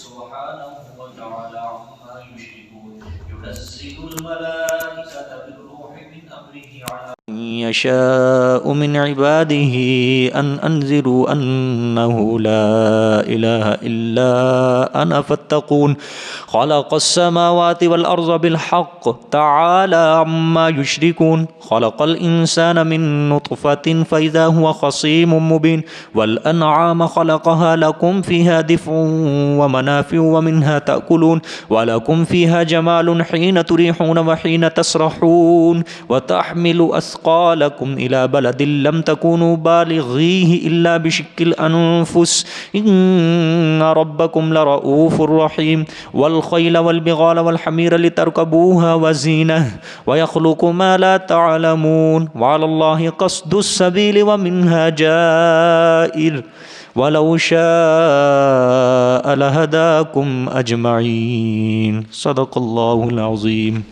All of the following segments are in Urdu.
سبحانه وتعالى عما يشركون ينزل الملائكة بالروح من أمره على يشاء من عباده أن أنذروا أنه لا إله إلا أنا فاتقون خلق السماوات والأرض بالحق تعالى عما يشركون خلق الإنسان من نطفة فإذا هو خصيم مبين والأنعام خلقها لكم فيها دفء ومنافع ومنها تأكلون ولكم فيها جمال حين تريحون وحين تسرحون وتحمل أثقالكم إلى بلد لم تكونوا بالغيه إلا بشق الأنفس إن ربكم لرؤوف رحيم والخيل والبغال والحمير لتركبوها وزينة ويخلق ما لا تعلمون وعلى الله قصد السبيل ومنها جائر ولو شاء لهداكم أجمعين صدق الله العظيم.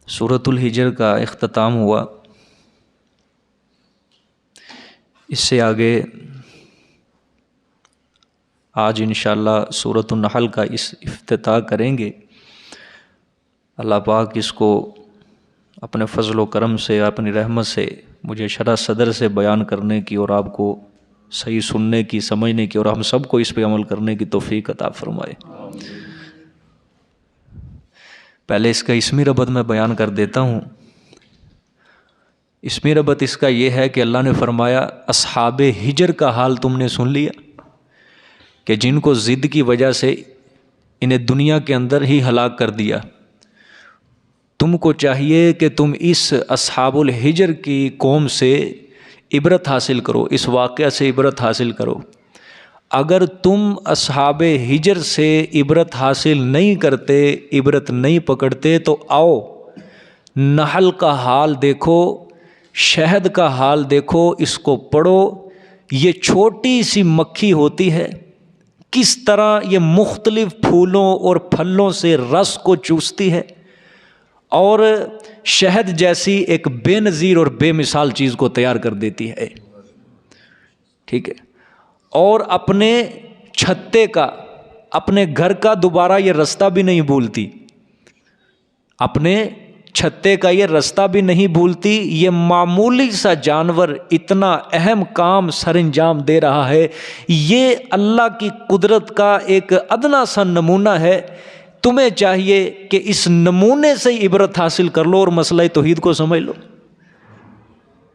سورۃ الحجر کا اختتام ہوا. اس سے آگے آج انشاءاللہ سورۃ النحل کا افتتاح کریں گے. اللہ پاک اس کو اپنے فضل و کرم سے اپنی رحمت سے مجھے شرح صدر سے بیان کرنے کی اور آپ کو صحیح سننے کی سمجھنے کی اور ہم سب کو اس پہ عمل کرنے کی توفیق عطا فرمائے. پہلے اس کا اسمی ربط میں بیان کر دیتا ہوں. اسمی ربط اس کا یہ ہے کہ اللہ نے فرمایا اصحاب ہجر کا حال تم نے سن لیا کہ جن کو ضد کی وجہ سے انہیں دنیا کے اندر ہی ہلاک کر دیا. تم کو چاہیے کہ تم اس اصحاب الحجر کی قوم سے عبرت حاصل کرو، اس واقعہ سے عبرت حاصل کرو. اگر تم اصحاب ہجر سے عبرت حاصل نہیں کرتے، عبرت نہیں پکڑتے، تو آؤ نحل کا حال دیکھو، شہد کا حال دیکھو، اس کو پڑھو. یہ چھوٹی سی مکھی ہوتی ہے، کس طرح یہ مختلف پھولوں اور پھلوں سے رس کو چوستی ہے اور شہد جیسی ایک بے نظیر اور بے مثال چیز کو تیار کر دیتی ہے. ٹھیک ہے. اور اپنے چھتے کا، اپنے گھر کا دوبارہ یہ رستہ بھی نہیں بھولتی، اپنے چھتے کا یہ رستہ بھی نہیں بھولتی. یہ معمولی سا جانور اتنا اہم کام سر انجام دے رہا ہے. یہ اللہ کی قدرت کا ایک ادنا سا نمونہ ہے. تمہیں چاہیے کہ اس نمونے سے ہی عبرت حاصل کر لو اور مسئلہ توحید کو سمجھ لو.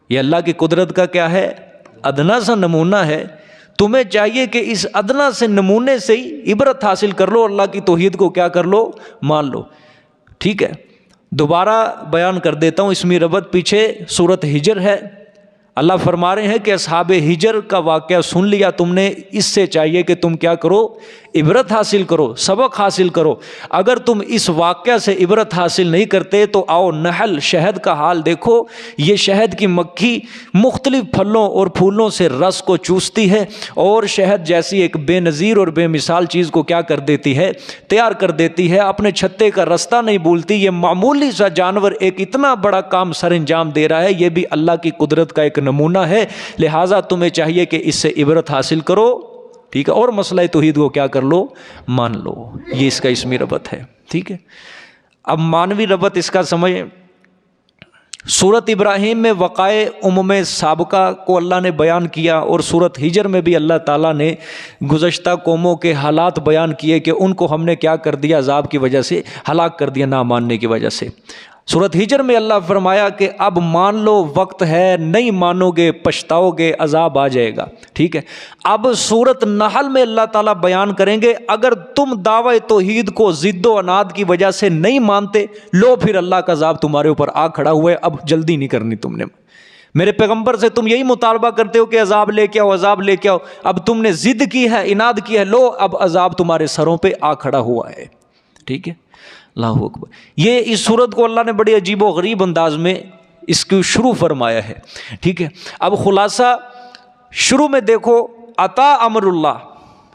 یہ اللہ کی قدرت کا کیا ہے؟ ادنا سا نمونہ ہے. تمہیں چاہیے کہ اس ادنا سے نمونے سے ہی عبرت حاصل کر لو، اللہ کی توحید کو کیا کر لو؟ مان لو. ٹھیک ہے. دوبارہ بیان کر دیتا ہوں. اسمی ربط پیچھے سورۃ ہجر ہے. اللہ فرما رہے ہیں کہ اصحاب ہجر کا واقعہ سن لیا تم نے، اس سے چاہیے کہ تم کیا کرو؟ عبرت حاصل کرو، سبق حاصل کرو. اگر تم اس واقعہ سے عبرت حاصل نہیں کرتے تو آؤ نحل، شہد کا حال دیکھو. یہ شہد کی مکھی مختلف پھلوں اور پھولوں سے رس کو چوستی ہے اور شہد جیسی ایک بے نظیر اور بے مثال چیز کو کیا کر دیتی ہے؟ تیار کر دیتی ہے. اپنے چھتے کا رستہ نہیں بھولتی. یہ معمولی سا جانور ایک اتنا بڑا کام سر انجام دے رہا ہے. یہ بھی اللہ کی قدرت کا ایک نمونہ ہے. لہٰذا تمہیں چاہیے کہ اس سے عبرت حاصل کرو. ٹھیک ہے. اور مسئلہ توحید کو کیا کر لو؟ مان لو. یہ اس کا اسمی ربط ہے. ٹھیک ہے. اب مانوی ربط اس کا سمجھیں. سورۃ ابراہیم میں وقائع سابقہ کو اللہ نے بیان کیا اور سورۃ ہجر میں بھی اللہ تعالیٰ نے گزشتہ قوموں کے حالات بیان کیے کہ ان کو ہم نے کیا کر دیا؟ عذاب کی وجہ سے ہلاک کر دیا، نہ ماننے کی وجہ سے. سورۃ ہجر میں اللہ فرمایا کہ اب مان لو، وقت ہے، نہیں مانو گے پچھتاؤ گے، عذاب آ جائے گا. ٹھیک ہے. اب سورۃ نحل میں اللہ تعالیٰ بیان کریں گے اگر تم دعوی توحید کو ضد و عناد کی وجہ سے نہیں مانتے، لو پھر اللہ کا عذاب تمہارے اوپر آ کھڑا ہوا ہے. اب جلدی نہیں کرنی تم نے. میرے پیغمبر سے تم یہی مطالبہ کرتے ہو کہ عذاب لے کے آؤ، عذاب لے کے آؤ. اب تم نے ضد کی ہے، عناد کی ہے، لو اب عذاب تمہارے سروں پہ آ کھڑا ہوا ہے. ٹھیک ہے. اللہ اکبر. یہ اس صورت کو اللہ نے بڑی عجیب و غریب انداز میں اس کو شروع فرمایا ہے. ٹھیک ہے. اب خلاصہ شروع میں دیکھو، عطا امر اللہ،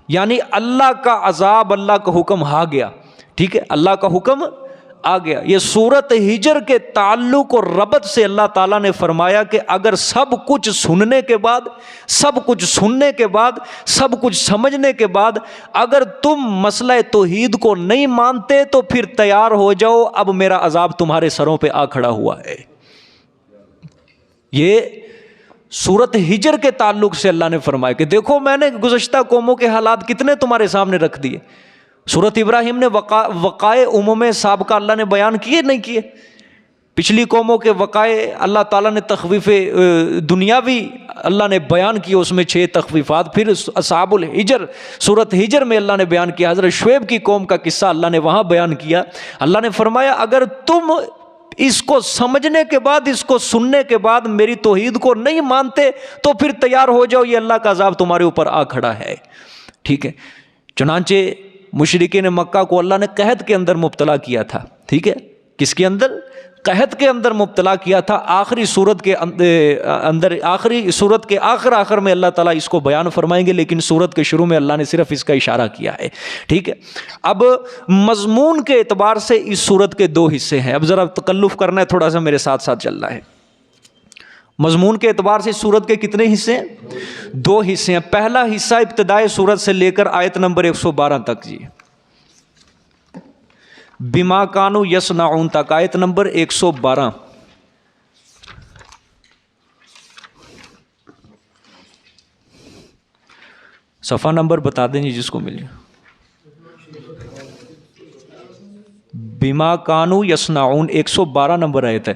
یعنی اللہ کا عذاب، اللہ کا حکم آ گیا. ٹھیک ہے. اللہ کا حکم آ گیا۔ یہ سورت ہجر کے تعلق اور ربط سے اللہ تعالیٰ نے فرمایا کہ اگر سب کچھ سننے کے بعد، سب کچھ سننے کے بعد، سب کچھ سمجھنے کے بعد اگر تم مسئلہ توحید کو نہیں مانتے تو پھر تیار ہو جاؤ، اب میرا عذاب تمہارے سروں پہ آ کھڑا ہوا ہے۔ یہ سورت ہجر کے تعلق سے اللہ نے فرمایا کہ دیکھو میں نے گزشتہ قوموں کے حالات کتنے تمہارے سامنے رکھ دیے۔ سورت ابراہیم نے وقائع عموم سابقہ اللہ نے بیان کیے نہیں کیے، پچھلی قوموں کے وقائع اللہ تعالیٰ نے تخویف دنیاوی اللہ نے بیان کیا، اس میں 6 تخویفات۔ پھر اصحاب الحجر سورت ہجر میں اللہ نے بیان کیا، حضرت شعیب کی قوم کا قصہ اللہ نے وہاں بیان کیا۔ اللہ نے فرمایا اگر تم اس کو سمجھنے کے بعد، اس کو سننے کے بعد میری توحید کو نہیں مانتے تو پھر تیار ہو جاؤ، یہ اللہ کا عذاب تمہارے اوپر آ کھڑا ہے۔ ٹھیک ہے، چنانچہ مشرکین مکہ کو اللہ نے قحط کے اندر مبتلا کیا تھا۔ ٹھیک ہے، کس کے اندر؟ قحط کے اندر مبتلا کیا تھا۔ آخری صورت کے اندر، آخری صورت کے آخر میں اللہ تعالیٰ اس کو بیان فرمائیں گے، لیکن صورت کے شروع میں اللہ نے صرف اس کا اشارہ کیا ہے۔ ٹھیک ہے، اب مضمون کے اعتبار سے اس صورت کے 2 حصے ہیں۔ اب ذرا تکلف کرنا ہے، تھوڑا سا میرے ساتھ ساتھ چلنا ہے۔ مضمون کے اعتبار سے سورت کے کتنے حصے ہیں؟ 2 حصے ہیں۔ پہلا حصہ ابتدائے سورت سے لے کر آیت نمبر 112 تک، جی بما کانوا یصنعون تک، آیت نمبر 112۔ صفحہ نمبر بتا دیں جی جس کو مل جائے۔ بما کانوا یصنعون 112 نمبر آیت ہے۔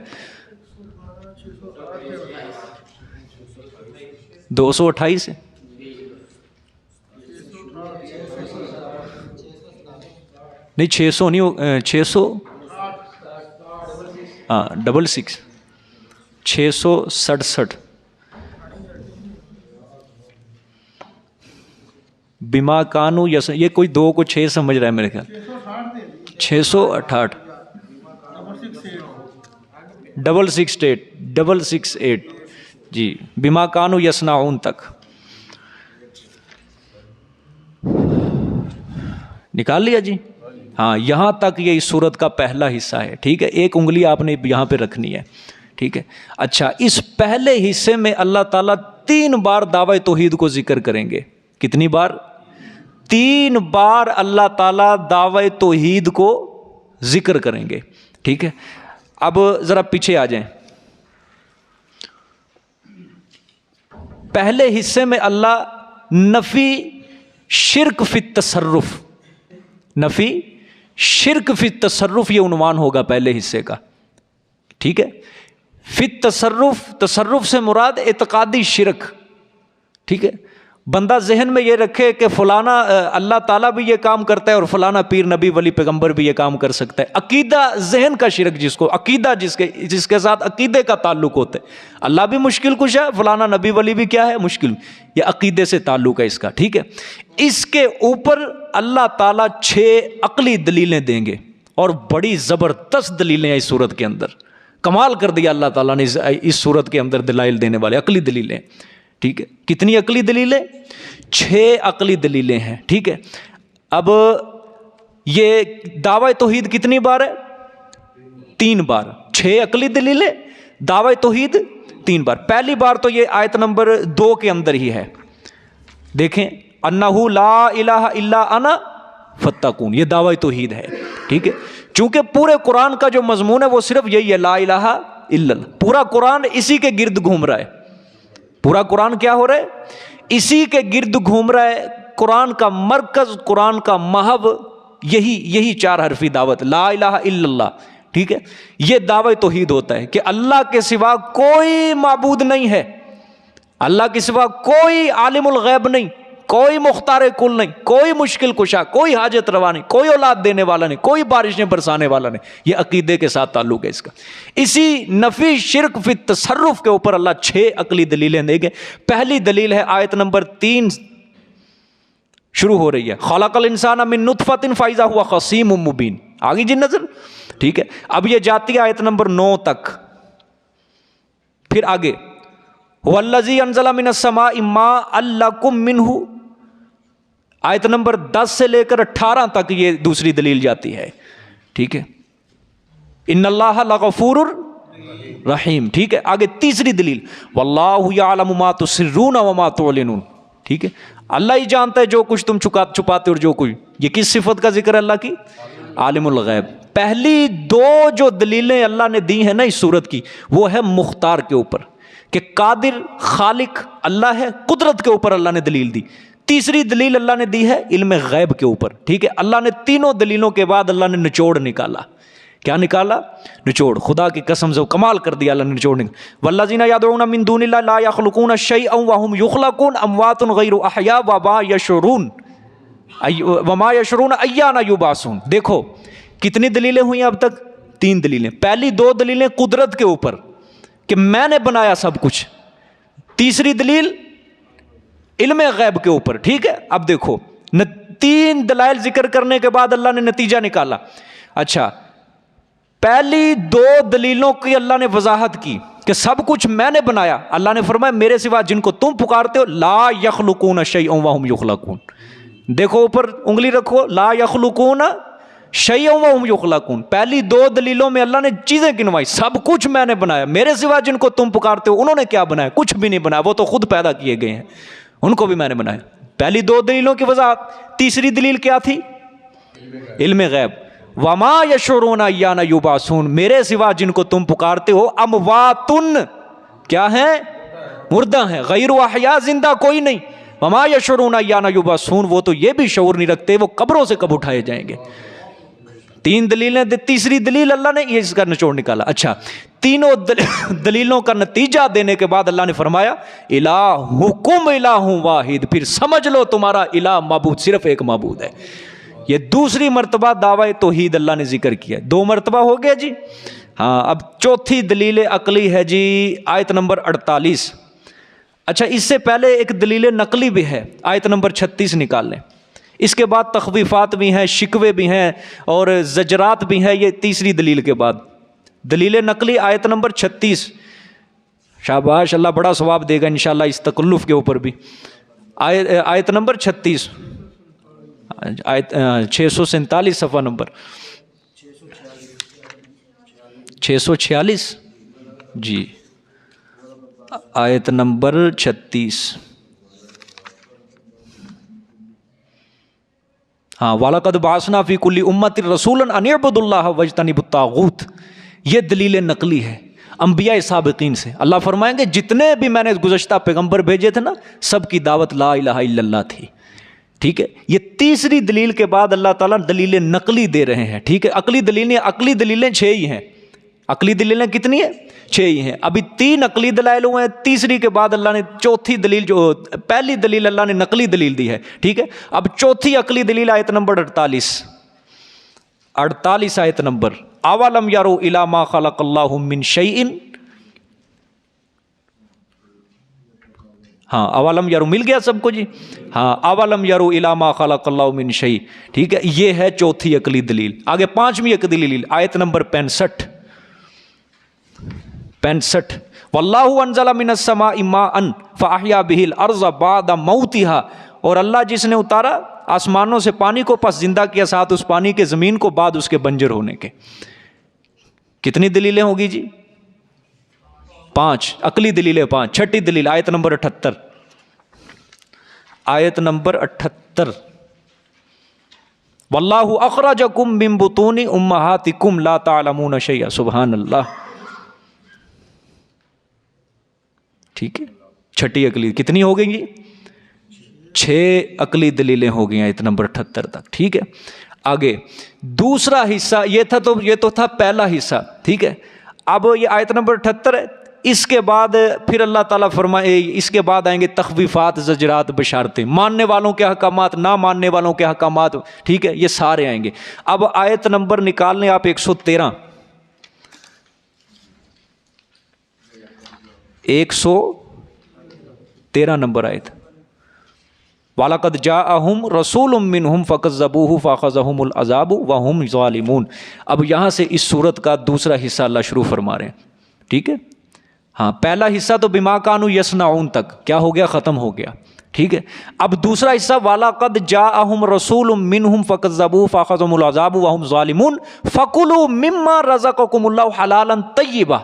228 ہے، نہیں 600 نہیں، 600 ہاں 66 667 بما کانوا یہ کوئی 2 کو 6 سمجھ رہا ہے میرے خیال، 668 668 جی بما کانوا یصنعون تک نکال لیا جی۔ ہاں یہاں تک یہ اس صورت کا پہلا حصہ ہے۔ ٹھیک ہے، ایک انگلی آپ نے یہاں پہ رکھنی ہے۔ ٹھیک ہے، اچھا اس پہلے حصے میں اللہ تعالیٰ 3 بار دعوی توحید کو ذکر کریں گے۔ کتنی بار؟ 3 بار اللہ تعالیٰ دعوی توحید کو ذکر کریں گے۔ ٹھیک ہے، اب ذرا پیچھے آ جائیں۔ پہلے حصے میں اللہ نفی شرک فی التصرف، نفی شرک فی التصرف یہ عنوان ہوگا پہلے حصے کا۔ ٹھیک ہے، فی التصرف، تصرف سے مراد اعتقادی شرک۔ ٹھیک ہے، بندہ ذہن میں یہ رکھے کہ فلانا اللہ تعالیٰ بھی یہ کام کرتا ہے اور فلانا پیر نبی ولی پیغمبر بھی یہ کام کر سکتا ہے۔ عقیدہ ذہن کا شرک، جس کو عقیدہ جس کے ساتھ عقیدے کا تعلق ہوتا ہے، اللہ بھی مشکل کش ہے، فلانا نبی ولی بھی کیا ہے؟ مشکل، یہ عقیدے سے تعلق ہے اس کا۔ ٹھیک ہے، اس کے اوپر اللہ تعالیٰ 6 عقلی دلیلیں دیں گے، اور بڑی زبردست دلیلیں ہیں اس صورت کے اندر۔ کمال کر دیا اللہ تعالیٰ نے اس صورت کے اندر دلائل دینے والے عقلی دلیلیں۔ ٹھیک ہے، کتنی عقلی دلیلیں؟ 6 عقلی دلیلیں ہیں۔ ٹھیک ہے، اب یہ دعوی توحید کتنی بار ہے؟ 3 بار۔ 6 عقلی دلیلیں، دعوی توحید 3 بار۔ پہلی بار تو یہ آیت نمبر 2 کے اندر ہی ہے، دیکھیں انہ لا الہ الا انا فاتقون، یہ دعوی توحید ہے۔ ٹھیک ہے، چونکہ پورے قرآن کا جو مضمون ہے وہ صرف یہی ہے، لا الہ الا اللہ۔ پورا قرآن اسی کے گرد گھوم رہا ہے۔ پورا قرآن کیا ہو رہا ہے؟ اسی کے گرد گھوم رہا ہے۔ قرآن کا مرکز، قرآن کا محو یہی 4 حرفی دعوت، لا الہ الا اللہ۔ ٹھیک ہے، یہ دعوی توحید ہوتا ہے کہ اللہ کے سوا کوئی معبود نہیں ہے، اللہ کے سوا کوئی عالم الغیب نہیں، کوئی مختار کل نہیں، کوئی مشکل کشا، کوئی حاجت روا نہیں، کوئی اولاد دینے والا نہیں، کوئی بارشیں برسانے والا نہیں۔ یہ عقیدے کے ساتھ تعلق ہے اس کا۔ اسی نفی شرک فی التصرف کے اوپر اللہ 6 عقلی دلیلیں دیں گے۔ پہلی دلیل ہے آیت نمبر 3 شروع ہو رہی ہے، خلق الانسان من نطفۃ فاذا هو خصیم مبین۔ آگے جی نظر، ٹھیک ہے، اب یہ جاتی ہے آیت نمبر 9 تک۔ پھر آگے هو الذی انزل من السماء ماء لکم منہ، آیت نمبر 10 سے لے کر 18 تک یہ دوسری دلیل جاتی ہے۔ ٹھیک ہے، ان اللہ لغفور رحیم. ٹھیک ہے. آگے تیسری دلیل واللہ یعلم ما تسرون وما تعلنون. ٹھیک ہے. اللہ ہی جانتا ہے جو کچھ تم چھپاتے اور جو کچھ. یہ کس صفت کا ذکر ہے اللہ کی؟ عالم الغیب. پہلی دو جو دلیلیں اللہ نے دی ہیں نا اس صورت کی وہ ہے مختار کے اوپر کہ قادر خالق اللہ ہے, قدرت کے اوپر اللہ نے دلیل دی. تیسری دلیل اللہ نے دی ہے علم غیب کے اوپر. ٹھیک ہے. اللہ نے تینوں دلیلوں کے بعد اللہ نے نچوڑ نکالا. کیا نکالا؟ نچوڑ. خدا کی قسم سے کمال کر دیا اللہ نے نچوڑ نکالا. والذین یدعون من دون اللہ لا یخلقون شیئا وهم یخلقون اموات غیر احیاء وما یشعرون ایان یبعثون. دیکھو کتنی دلیلیں ہوئی اب تک؟ 3 دلیلیں. پہلی 2 دلیلیں قدرت کے اوپر کہ میں نے بنایا سب کچھ. تیسری دلیل علم غیب کے اوپر. ٹھیک ہے. اب دیکھو 3 دلائل ذکر کرنے کے بعد اللہ نے نتیجہ نکالا. اچھا, پہلی 2 دلیلوں کی اللہ نے وضاحت کی کہ سب کچھ میں نے بنایا. اللہ نے فرمایا میرے سوا جن کو تم پکارتے ہو لا یخلقون شیئا وهم یخلقون. دیکھو اوپر انگلی رکھو, لا یخلقون شیئا وهم یخلقون. پہلی 2 دلیلوں میں اللہ نے چیزیں گنوائی. سب کچھ میں نے بنایا, میرے سوا جن کو تم پکارتے ہو انہوں نے کیا بنایا؟ کچھ بھی نہیں بنایا, وہ تو خود پیدا کیے گئے ہیں, ان کو بھی میں نے بنایا. پہلی 2 دلیلوں کی وضاحت. تیسری دلیل کیا تھی؟ علم غیب. وما یشعرون ایان یبعثون. میرے سوا جن کو تم پکارتے ہو امواتن کیا ہیں؟ مردہ ہیں. غیر احیاء زندہ کوئی نہیں. وما یشعرون ایان یبعثون. وہ تو یہ بھی شعور نہیں رکھتے وہ قبروں سے کب اٹھائے جائیں گے. 3 دلیلیں. تیسری دلیل اللہ نے یہ اس کا نچوڑ نکالا. اچھا, تینوں دلیلوں کا نتیجہ دینے کے بعد اللہ نے فرمایا الہکم الہ واحد. پھر سمجھ لو تمہارا الہ معبود صرف ایک معبود ہے. یہ دوسری مرتبہ دعوی توحید اللہ نے ذکر کیا. 2 مرتبہ ہو گیا جی. ہاں, اب چوتھی دلیل عقلی ہے جی آیت نمبر 48. اچھا, اس سے پہلے ایک دلیل نقلی بھی ہے, آیت نمبر 36 نکال لیں. اس کے بعد تخویفات بھی ہیں, شکوے بھی ہیں اور زجرات بھی ہیں. یہ تیسری دلیل کے بعد دلیل نقلی آیت نمبر 36. شاباش, اللہ بڑا ثواب دے گا انشاءاللہ اس تکلف کے اوپر بھی. آیت نمبر 36 آیت 647 صفحہ نمبر 646 جی, آیت نمبر 36. ہاں, وَلَقَدْ بَعَثْنَا فِي كُلِّ أُمَّةٍ رَسُولًا أَنِ اعْبُدُوا اللَّهَ وَاجْتَنِبُوا الطَّاغُوتَ. یہ دلیل نقلی ہے انبیاء سابقین سے. اللہ فرمائیں گے جتنے بھی میں نے گزشتہ پیغمبر بھیجے تھے نا سب کی دعوت لا الہ الا اللہ تھی. ٹھیک ہے. یہ تیسری دلیل کے بعد اللہ تعالیٰ دلیل نقلی دے رہے ہیں. ٹھیک ہے. عقلی دلیلیں 6 ہی ہیں. عقلی دلیلیں کتنی ہیں؟ 6 ہی ہیں. ابھی 3 عقلی دلائل ہوئے ہیں. تیسری کے بعد اللہ نے چوتھی دلیل جو پہلی دلیل اللہ نے نقلی دلیل دی ہے. ٹھیک ہے. اب چوتھی عقلی دلیل آیت نمبر 48 آیت نمبر اولم یروا الی ما خلق اللہ من شیء. ہاں, اولم یروا مل گیا سب کو جی. ہاں, اولم یروا الی ما خلق اللہ من شیء. ٹھیک ہے. یہ ہے چوتھی عقلی دلیل. آگے 5ویں عقلی دلیل آیت نمبر 65 واللہ انزل من السماء ماء فاحیا به الارض بعد موتها. اور اللہ جس نے اتارا آسمانوں سے پانی کو پس زندہ کیا ساتھ اس پانی کے زمین کو بعد اس کے بنجر ہونے کے. کتنی دلیلیں ہوگی جی؟ 5 عقلی دلیلیں 5. چھٹی دلیل آیت نمبر 78 واللہ اخرجکم من بطون امہاتکم لا تعلمون شیئا. سبحان اللہ. ٹھیک ہے. چھٹی عقلی کتنی ہو گئی؟ 6 عقلی دلیلیں ہو گئی آیت نمبر 78 تک. ٹھیک ہے. آگے دوسرا حصہ یہ تو تھا پہلا حصہ. ٹھیک ہے. اب یہ آیت نمبر 78 ہے. اس کے بعد پھر اللہ تعالیٰ فرمائے اس کے بعد آئیں گے تخویفات, زجرات, بشارتیں, ماننے والوں کے احکامات, نہ ماننے والوں کے احکامات. ٹھیک ہے. یہ سارے آئیں گے. اب آیت نمبر نکال لیں آپ 113 نمبر آیت. وَلَقَدْ جَاءَهُمْ رَسُولٌ مِّنْهُمْ فَكَذَّبُوهُ فَأَخَذَهُمُ الْعَذَابُ وَهُمْ ظَالِمُونَ. اب یہاں سے اس سورت کا دوسرا حصہ اللہ شروع فرما رہے ہیں. ٹھیک ہے. ہاں, پہلا حصہ تو بما کانوا یصنعون تک کیا ہو گیا؟ ختم ہو گیا. ٹھیک ہے. اب دوسرا حصہ وَلَقَدْ جَاءَهُمْ رَسُولٌ مِّنْهُمْ فَكَذَّبُوهُ فَأَخَذَهُمُ الْعَذَابُ وَهُمْ ظَالِمُونَ فَكُلُوا مِمَّا رَزَقَكُمُ اللَّهُ حَلَالًا طَيِّبًا.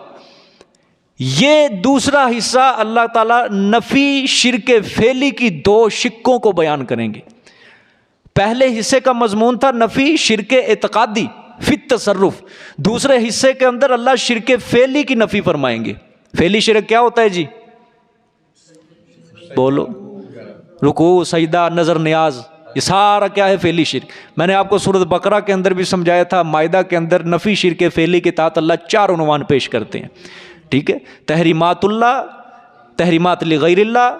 یہ دوسرا حصہ اللہ تعالیٰ نفی شرک فعلی کی دو شقوں کو بیان کریں گے. پہلے حصے کا مضمون تھا نفی شرک اعتقادی فی التصرف. دوسرے حصے کے اندر اللہ شرک فعلی کی نفی فرمائیں گے. فعلی شرک کیا ہوتا ہے جی؟ بولو. رکوع، سجدہ، نظر نیاز، یہ سارا کیا ہے؟ فعلی شرک. میں نے آپ کو سورۃ بقرہ کے اندر بھی سمجھایا تھا، مائدہ کے اندر نفی شرک فعلی کے تحت اللہ 4 عنوان پیش کرتے ہیں. ٹھیک ہے. تحریمات اللہ، تحریمات لغیر اللہ،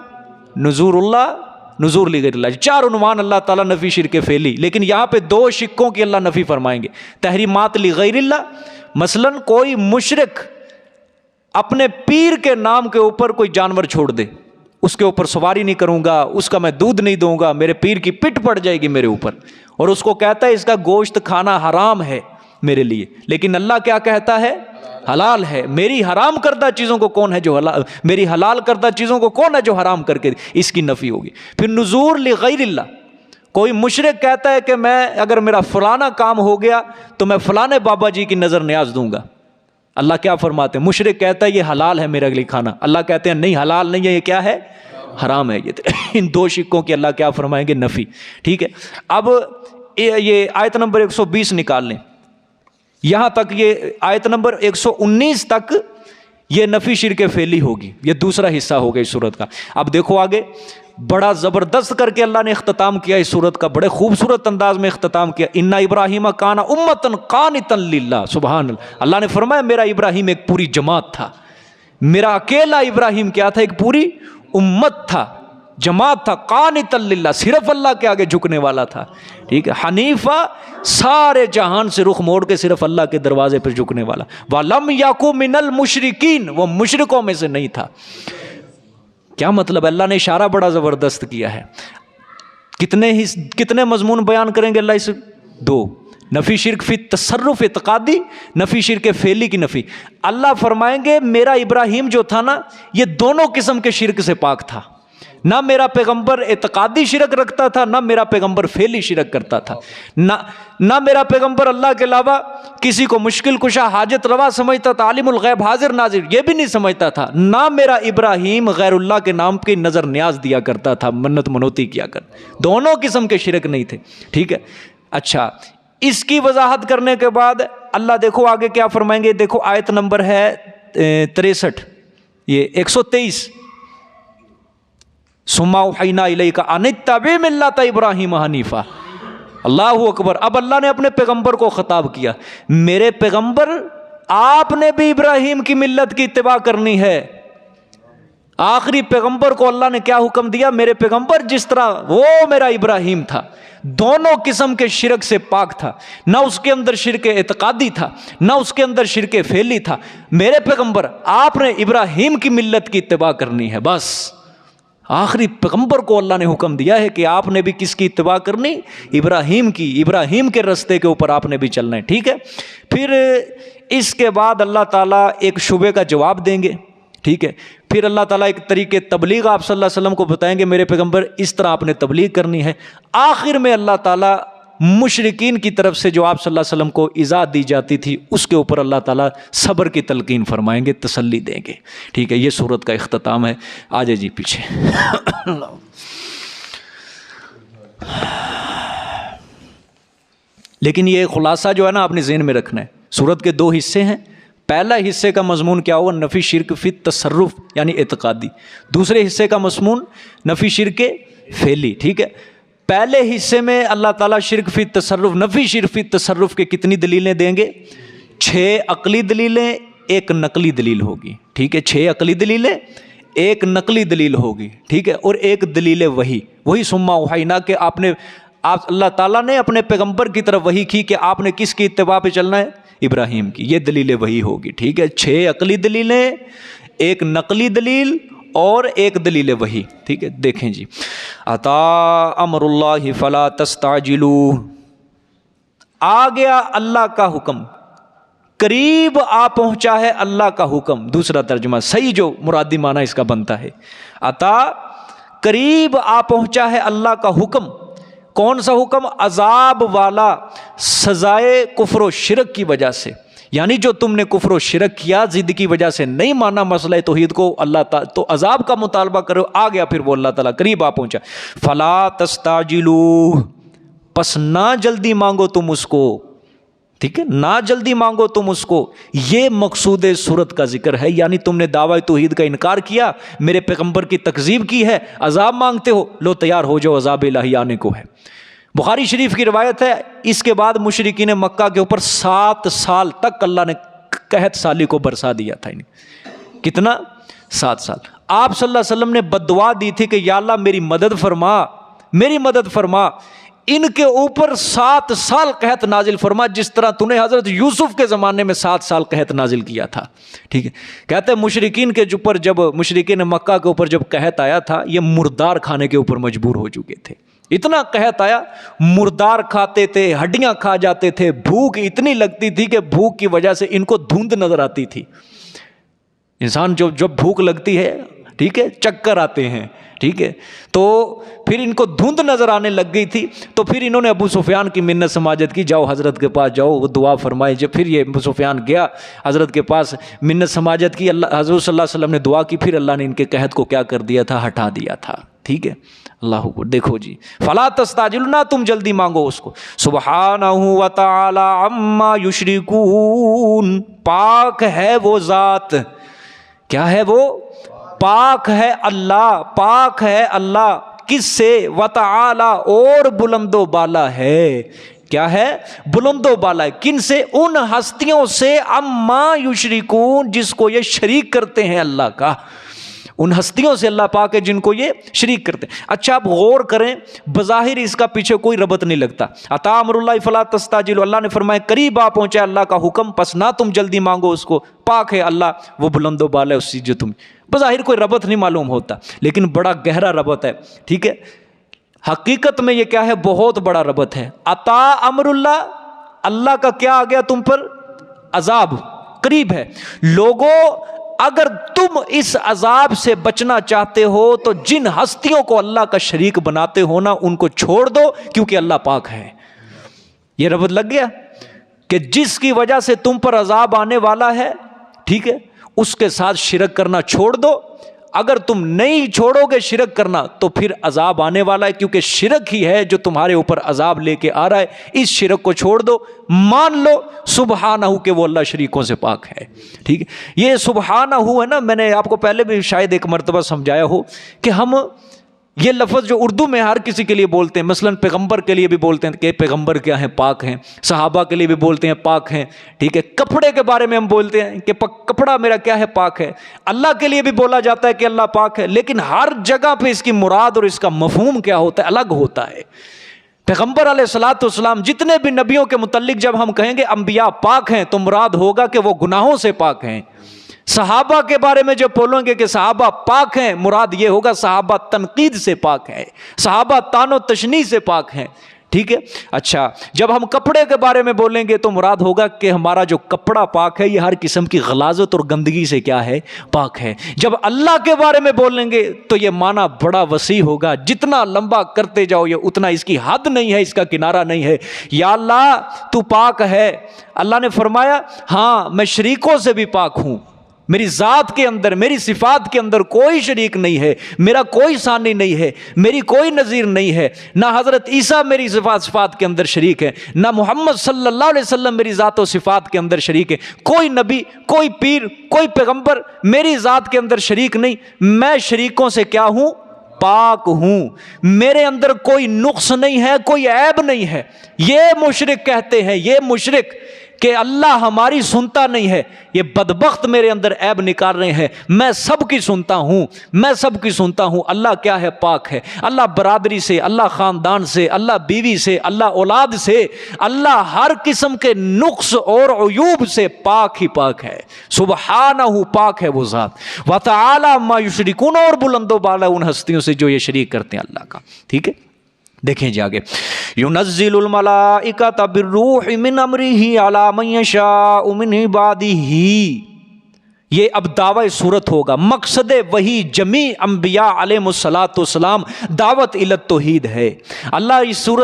نذور اللہ، نذور لغیر اللہ. 4 عنوان اللہ تعالیٰ نفی شرک فعلی. لیکن یہاں پہ 2 شقوں کی اللہ نفی فرمائیں گے. تحریمات لغیر اللہ، مثلا کوئی مشرک اپنے پیر کے نام کے اوپر کوئی جانور چھوڑ دے، اس کے اوپر سواری نہیں کروں گا، اس کا میں دودھ نہیں دوں گا، میرے پیر کی پٹ پڑ جائے گی میرے اوپر، اور اس کو کہتا ہے اس کا گوشت کھانا حرام ہے میرے لیے. لیکن اللہ کیا کہتا ہے؟ حلال ہے. میری حرام کردہ چیزوں کو کون ہے جو حلال، میری حلال کردہ چیزوں کو کون ہے جو حرام کر کے، اس کی نفی ہوگی. پھر نذور لغیر اللہ، کوئی مشرک کہتا ہے کہ میں اگر میرا فلانا کام ہو گیا تو میں فلانے بابا جی کی نظر نیاز دوں گا. اللہ کیا فرماتے ہیں؟ مشرک کہتا ہے یہ حلال ہے میرے لیے کھانا، اللہ کہتے ہیں نہیں حلال نہیں ہے، یہ کیا ہے؟ حرام ہے. یہ ان 2 شقوں کی اللہ کیا فرمائیں گے؟ نفی. ٹھیک ہے. اب یہ آیت نمبر 120 نکال لیں، یہاں تک یہ آیت نمبر 119 تک یہ نفی شرک فعلی ہوگی. یہ دوسرا حصہ ہوگا اس سورت کا. اب دیکھو آگے بڑا زبردست کر کے اللہ نے اختتام کیا اس سورت کا، بڑے خوبصورت انداز میں اختتام کیا. اِنَّ ابراہیم کان امۃ قانتا للہ. سبحان اللہ. اللہ نے فرمایا میرا ابراہیم ایک پوری جماعت تھا. میرا اکیلا ابراہیم کیا تھا؟ ایک پوری امت تھا، جماعت تھا. قانتا للہ، صرف اللہ کے آگے جھکنے والا تھا. ٹھیک ہے. حنیفہ، سارے جہان سے رخ موڑ کے صرف اللہ کے دروازے پر جھکنے والا. وَلَمْ يَكُ مِنَ الْمُشْرِكِينَ، وہ مشرکوں میں سے نہیں تھا. کیا مطلب؟ اللہ نے اشارہ بڑا زبردست کیا ہے. کتنے مضمون بیان کریں گے اللہ اس 2. نفی شرک فی تصرف اعتقادی، نفی شرک فعلی کی نفی. اللہ فرمائیں گے میرا ابراہیم جو تھا نا، یہ دونوں قسم کے شرک سے پاک تھا. نہ میرا پیغمبر اعتقادی شرک رکھتا تھا، نہ میرا پیغمبر فعلی شرک کرتا تھا. نہ میرا پیغمبر اللہ کے علاوہ کسی کو مشکل کشا حاجت روا سمجھتا تھا، عالم الغیب حاضر ناظر یہ بھی نہیں سمجھتا تھا. نہ میرا ابراہیم غیر اللہ کے نام کی نظر نیاز دیا کرتا تھا، منت منوتی کیا کر. دونوں قسم کے شرک نہیں تھے. ٹھیک ہے. اچھا، اس کی وضاحت کرنے کے بعد اللہ دیکھو آگے کیا فرمائیں گے. دیکھو آیت نمبر ہے 63، یہ 123. ثم اوحینا الیک ان اتبع ملۃ ابراہیم حنیفا. اللہ اکبر. اب اللہ نے اپنے پیغمبر کو خطاب کیا، میرے پیغمبر آپ نے بھی ابراہیم کی ملت کی اتباع کرنی ہے. آخری پیغمبر کو اللہ نے کیا حکم دیا؟ میرے پیغمبر جس طرح وہ میرا ابراہیم تھا، دونوں قسم کے شرک سے پاک تھا. نہ اس کے اندر شرک اعتقادی تھا، نہ اس کے اندر شرک فعلی تھا. میرے پیغمبر آپ نے ابراہیم کی ملت کی اتباع کرنی ہے. بس آخری پیغمبر کو اللہ نے حکم دیا ہے کہ آپ نے بھی کس کی اتباع کرنی؟ ابراہیم کی. ابراہیم کے رستے کے اوپر آپ نے بھی چلنا ہے. ٹھیک ہے. پھر اس کے بعد اللہ تعالیٰ ایک شبے کا جواب دیں گے. ٹھیک ہے. پھر اللہ تعالیٰ ایک طریقے تبلیغ آپ صلی اللہ علیہ وسلم کو بتائیں گے، میرے پیغمبر اس طرح آپ نے تبلیغ کرنی ہے. آخر میں اللہ تعالیٰ مشرکین کی طرف سے جو آپ صلی اللہ علیہ وسلم کو ایذا دی جاتی تھی اس کے اوپر اللہ تعالیٰ صبر کی تلقین فرمائیں گے، تسلی دیں گے. ٹھیک ہے. یہ سورت کا اختتام ہے. آ جائے جی پیچھے. لیکن یہ خلاصہ جو ہے نا آپ نے ذہن میں رکھنا ہے. سورت کے 2 حصے ہیں. پہلا حصے کا مضمون کیا ہوا؟ نفی شرک فی تصرف یعنی اعتقادی. دوسرے حصے کا مضمون نفی شرک فعلی. ٹھیک ہے. پہلے حصے میں اللہ تعالیٰ شرک فی تصرف، نفی شرک فی تصرف کے کتنی دلیلیں دیں گے؟ 6 عقلی دلیلیں، 1 نقلی دلیل ہوگی. ٹھیک ہے. 6 عقلی دلیلیں، 1 نقلی دلیل ہوگی. ٹھیک ہے. اور 1 دلیل وہی ثم اوحینا کہ آپ اللہ تعالیٰ نے اپنے پیغمبر کی طرف وحی کی کہ آپ نے کس کی اتباع پہ چلنا ہے؟ ابراہیم کی. یہ دلیل وحی ہوگی. ٹھیک ہے. 6 عقلی دلیلیں، 1 نقلی دلیل اور 1 دلیل وحی. ٹھیک ہے. دیکھیں جی. اتا امر اللہ فلا تستعجلوا. آ گیا اللہ کا حکم، قریب آ پہنچا ہے اللہ کا حکم. دوسرا ترجمہ صحیح جو مرادی معنی اس کا بنتا ہے، عطا قریب آ پہنچا ہے اللہ کا حکم. کون سا حکم؟ عذاب والا، سزائے کفر و شرک کی وجہ سے. یعنی جو تم نے کفر و شرک کیا، ضد کی وجہ سے نہیں مانا مسئلہ توحید کو، اللہ تعالیٰ تو عذاب کا مطالبہ کرو. آ گیا پھر وہ اللہ تعالیٰ قریب آ پہنچا. فلا تستعجلوہ، پس نہ جلدی مانگو تم اس کو. ٹھیک ہے، نہ جلدی مانگو تم اس کو. یہ مقصود صورت کا ذکر ہے. یعنی تم نے دعوی توحید کا انکار کیا، میرے پیغمبر کی تکذیب کی ہے، عذاب مانگتے ہو، لو تیار ہو جاؤ، عذاب الہی آنے کو ہے. بخاری شریف کی روایت ہے، اس کے بعد مشرکین مکہ کے اوپر 7 سال تک اللہ نے قحط سالی کو برسا دیا تھا. کتنا؟ 7 سال. آپ صلی اللہ علیہ وسلم نے بددعا دی تھی کہ یا اللہ میری مدد فرما، میری مدد فرما، ان کے اوپر 7 سال قحط نازل فرما، جس طرح تو نے حضرت یوسف کے زمانے میں 7 سال قحط نازل کیا تھا. ٹھیک ہے، کہتے ہیں مشرکین کے اوپر، جب مشرکین مکہ کے اوپر جب قحط آیا تھا، یہ مردار کھانے کے اوپر مجبور ہو چکے تھے. اتنا قحط آیا، مردار کھاتے تھے، ہڈیاں کھا جاتے تھے، بھوک اتنی لگتی تھی کہ بھوک کی وجہ سے ان کو دھند نظر آتی تھی. انسان جب بھوک لگتی ہے، ٹھیک ہے، چکر آتے ہیں، ٹھیک ہے، تو پھر ان کو دھند نظر آنے لگ گئی تھی. تو پھر انہوں نے ابو سفیان کی منت سماجت کی، جاؤ حضرت کے پاس جاؤ، وہ دعا فرمائے. جب پھر یہ ابو سفیان گیا حضرت کے پاس، منت سماجت کی، اللہ حضور صلی اللہ علیہ وسلم نے دعا کی، پھر اللہ نے ان کے قحط کو کیا کر دیا تھا؟ ہٹا دیا تھا. ٹھیک ہے، اللہ کو دیکھو جی. فلا تستعجلوا، نہ تم جلدی مانگو اس کو. سبحانہ و تعالی عما یشرکون، پاک ہے وہ ذات. کیا ہے وہ؟ پاک ہے اللہ، پاک ہے اللہ. کس سے؟ وتعالی، اور بلند و بالا ہے. کیا ہے؟ بلند و بالا ہے. کن سے؟ ان ہستیوں سے، اما یشرکون، جس کو یہ شریک کرتے ہیں اللہ کا. ان ہستیوں سے اللہ پاک ہے جن کو یہ شریک کرتے ہیں. اچھا آپ غور کریں، بظاہر اس کا پیچھے کوئی ربط نہیں لگتا. عطا امر اللہ فلا تستعجلوا، اللہ نے فرمایا قریب آ پہنچا اللہ کا حکم، پس نہ تم جلدی مانگو اس کو. پاک ہے اللہ، وہ بلند و بالا ہے اس سے جو تم. بظاہر کوئی ربط نہیں معلوم ہوتا، لیکن بڑا گہرا ربط ہے. ٹھیک ہے، حقیقت میں یہ کیا ہے؟ بہت بڑا ربط ہے. عطا امر اللہ، اللہ کا کیا آ گیا تم پر؟ عذاب قریب ہے. لوگوں، اگر تم اس عذاب سے بچنا چاہتے ہو تو جن ہستیوں کو اللہ کا شریک بناتے ہو نا، ان کو چھوڑ دو، کیونکہ اللہ پاک ہے. یہ ربط لگ گیا کہ جس کی وجہ سے تم پر عذاب آنے والا ہے، ٹھیک ہے، اس کے ساتھ شرک کرنا چھوڑ دو. اگر تم نہیں چھوڑو گے شرک کرنا تو پھر عذاب آنے والا ہے، کیونکہ شرک ہی ہے جو تمہارے اوپر عذاب لے کے آ رہا ہے. اس شرک کو چھوڑ دو، مان لو سبحانہ کہ وہ اللہ شریکوں سے پاک ہے. ٹھیک ہے، یہ سبحانہ ہے نا، میں نے آپ کو پہلے بھی شاید ایک مرتبہ سمجھایا ہو کہ ہم یہ لفظ جو اردو میں ہر کسی کے لیے بولتے ہیں، مثلا پیغمبر کے لیے بھی بولتے ہیں کہ پیغمبر کیا ہیں؟ پاک ہیں. صحابہ کے لیے بھی بولتے ہیں پاک ہیں. ٹھیک ہے، کپڑے کے بارے میں ہم بولتے ہیں کہ کپڑا میرا کیا ہے؟ پاک ہے. اللہ کے لیے بھی بولا جاتا ہے کہ اللہ پاک ہے، لیکن ہر جگہ پہ اس کی مراد اور اس کا مفہوم کیا ہوتا ہے؟ الگ ہوتا ہے. پیغمبر علیہ الصلوۃ والسلام، جتنے بھی نبیوں کے متعلق جب ہم کہیں گے انبیاء پاک ہیں تو مراد ہوگا کہ وہ گناہوں سے پاک ہیں. صحابہ کے بارے میں جب بولیں گے کہ صحابہ پاک ہیں، مراد یہ ہوگا صحابہ تنقید سے پاک ہے، صحابہ طعن و تشنیع سے پاک ہیں. ٹھیک ہے. اچھا، جب ہم کپڑے کے بارے میں بولیں گے تو مراد ہوگا کہ ہمارا جو کپڑا پاک ہے یہ ہر قسم کی غلاظت اور گندگی سے کیا ہے؟ پاک ہے. جب اللہ کے بارے میں بولیں گے تو یہ معنی بڑا وسیع ہوگا، جتنا لمبا کرتے جاؤ یہ اتنا اس کی حد نہیں ہے، اس کا کنارہ نہیں ہے. یا اللہ تو پاک ہے. اللہ نے فرمایا ہاں میں شریکوں سے بھی پاک ہوں، میری ذات کے اندر، میری صفات کے اندر کوئی شریک نہیں ہے، میرا کوئی ثانی نہیں ہے، میری کوئی نظیر نہیں ہے. نہ حضرت عیسیٰ میری صفات کے اندر شریک ہے، نہ محمد صلی اللہ علیہ وسلم میری ذات و صفات کے اندر شریک ہے. کوئی نبی، کوئی پیر، کوئی پیغمبر میری ذات کے اندر شریک نہیں. میں شریکوں سے کیا ہوں؟ پاک ہوں. میرے اندر کوئی نقص نہیں ہے، کوئی عیب نہیں ہے. یہ مشرک کہتے ہیں، یہ مشرک کہ اللہ ہماری سنتا نہیں ہے. یہ بدبخت میرے اندر عیب نکال رہے ہیں. میں سب کی سنتا ہوں، میں سب کی سنتا ہوں. اللہ کیا ہے؟ پاک ہے. اللہ برادری سے، اللہ خاندان سے، اللہ بیوی سے، اللہ اولاد سے، اللہ ہر قسم کے نقص اور عیوب سے پاک ہی پاک ہے. سبحانہ، پاک ہے وہ ذات. وتعالی ما یشرکون، اور بلند و بالا ان ہستیوں سے جو یہ شریک کرتے ہیں اللہ کا. ٹھیک ہے، دیکھیں جی آگے. ينزل الملائکۃ بالروح من امرہ علی من یشاء من عبادہ. یہ اب دعوی صورت ہوگا. مقصد وہی جمیع انبیاء علیہم الصلاۃ والسلام دعوت الی التوحید ہے. اللہ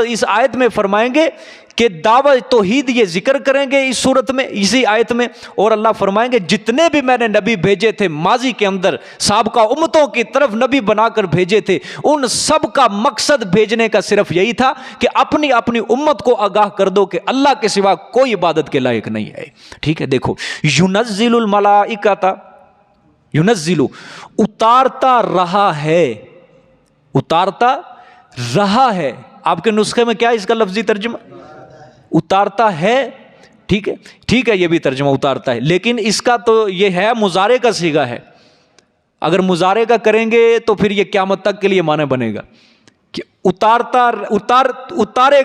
اس آیت میں فرمائیں گے کہ دعوت توحید یہ ذکر کریں گے اس صورت میں، اسی آیت میں. اور اللہ فرمائیں گے جتنے بھی میں نے نبی بھیجے تھے ماضی کے اندر، سابقہ امتوں کی طرف نبی بنا کر بھیجے تھے، ان سب کا مقصد بھیجنے کا صرف یہی تھا کہ اپنی امت کو آگاہ کر دو کہ اللہ کے سوا کوئی عبادت کے لائق نہیں ہے. ٹھیک ہے، دیکھو ینزل الملائکۃ، ینزل اتارتا رہا ہے، اتارتا رہا ہے. آپ کے نسخے میں کیا اس کا لفظی ترجمہ؟ اتارتا ہے. ٹھیک ہے، ٹھیک ہے، یہ بھی ترجمہ اتارتا ہے، لیکن اس کا تو یہ ہے مضارع کا صیغہ ہے. اگر مضارع کا کریں گے تو پھر یہ قیامت تک کے لیے معنی بنے گا کہ اتارے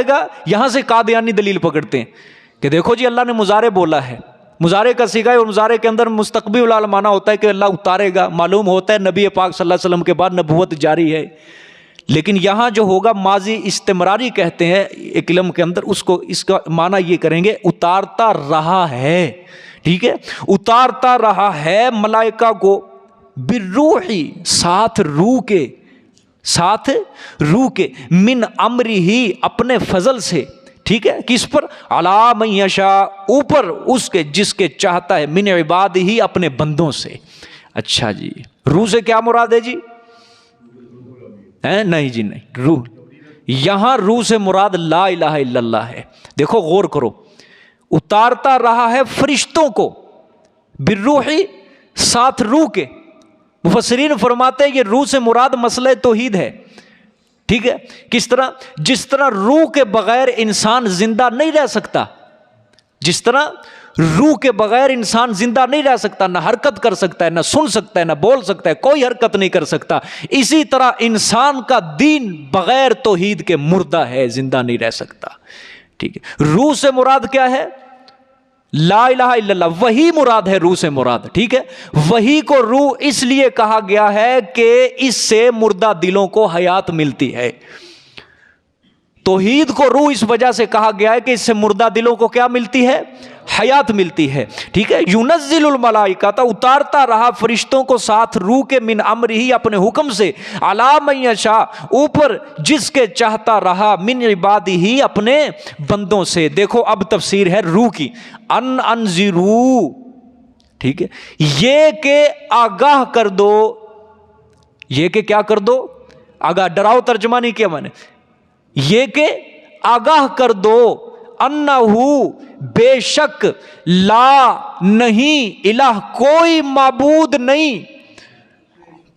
گا. یہاں سے قادیانی دلیل پکڑتے ہیں کہ دیکھو جی اللہ نے مضارع بولا ہے، مضارع کا صیغہ ہے، اور مضارع کے اندر مستقبل معنی ہوتا ہے کہ اللہ اتارے گا. معلوم ہوتا ہے نبی پاک صلی اللہ علیہ وسلم کے بعد نبوت جاری ہے، لیکن یہاں جو ہوگا ماضی استمراری کہتے ہیں ایک علم کے اندر، اس کا معنی یہ کریں گے اتارتا رہا ہے. ٹھیک ہے، اتارتا رہا ہے ملائکہ کو بالروحی، ساتھ روح کے من امری ہی، اپنے فضل سے. ٹھیک ہے، کس پر؟ علی من یشاء، اوپر اس کے جس کے چاہتا ہے، من عباد ہی، اپنے بندوں سے. اچھا جی، روح سے کیا مراد ہے جی؟ نہیں جی نہیں، روح یہاں روح سے مراد لا الہ الا اللہ ہے. دیکھو غور کرو، اتارتا رہا ہے فرشتوں کو بالروحی، ساتھ روح کے. مفسرین فرماتے ہیں یہ روح سے مراد مسئلہ توحید ہے. ٹھیک ہے، کس طرح؟ جس طرح روح کے بغیر انسان زندہ نہیں رہ سکتا، جس طرح روح کے بغیر انسان زندہ نہیں رہ سکتا، نہ حرکت کر سکتا ہے، نہ سن سکتا ہے، نہ بول سکتا ہے، کوئی حرکت نہیں کر سکتا، اسی طرح انسان کا دین بغیر توحید کے مردہ ہے، زندہ نہیں رہ سکتا. ٹھیک ہے، روح سے مراد کیا ہے؟ لا الہ الا اللہ، وہی مراد ہے روح سے مراد. ٹھیک ہے، وہی کو روح اس لیے کہا گیا ہے کہ اس سے مردہ دلوں کو حیات ملتی ہے. توحید کو روح اس وجہ سے کہا گیا ہے کہ اس سے مردہ دلوں کو کیا ملتی ہے؟ حیات ملتی ہے. ٹھیک ہے، ینزل الملائکہ، اتارتا رہا فرشتوں کو ساتھ روح کے من امرہ، اپنے حکم سے، علی من یشاء، اوپر جس کے چاہتا رہا، من عبادہ، اپنے بندوں سے. دیکھو اب تفسیر ہے روح کی، انذروا. ٹھیک ہے، یہ کہ آگاہ کر دو، یہ کہ کیا کر دو؟ آگاہ. ڈراؤ ترجمہ نہیں کیا میں نے، یہ کہ آگاہ کر دو، انہو، بے شک، لا، نہیں، الہ، کوئی معبود نہیں،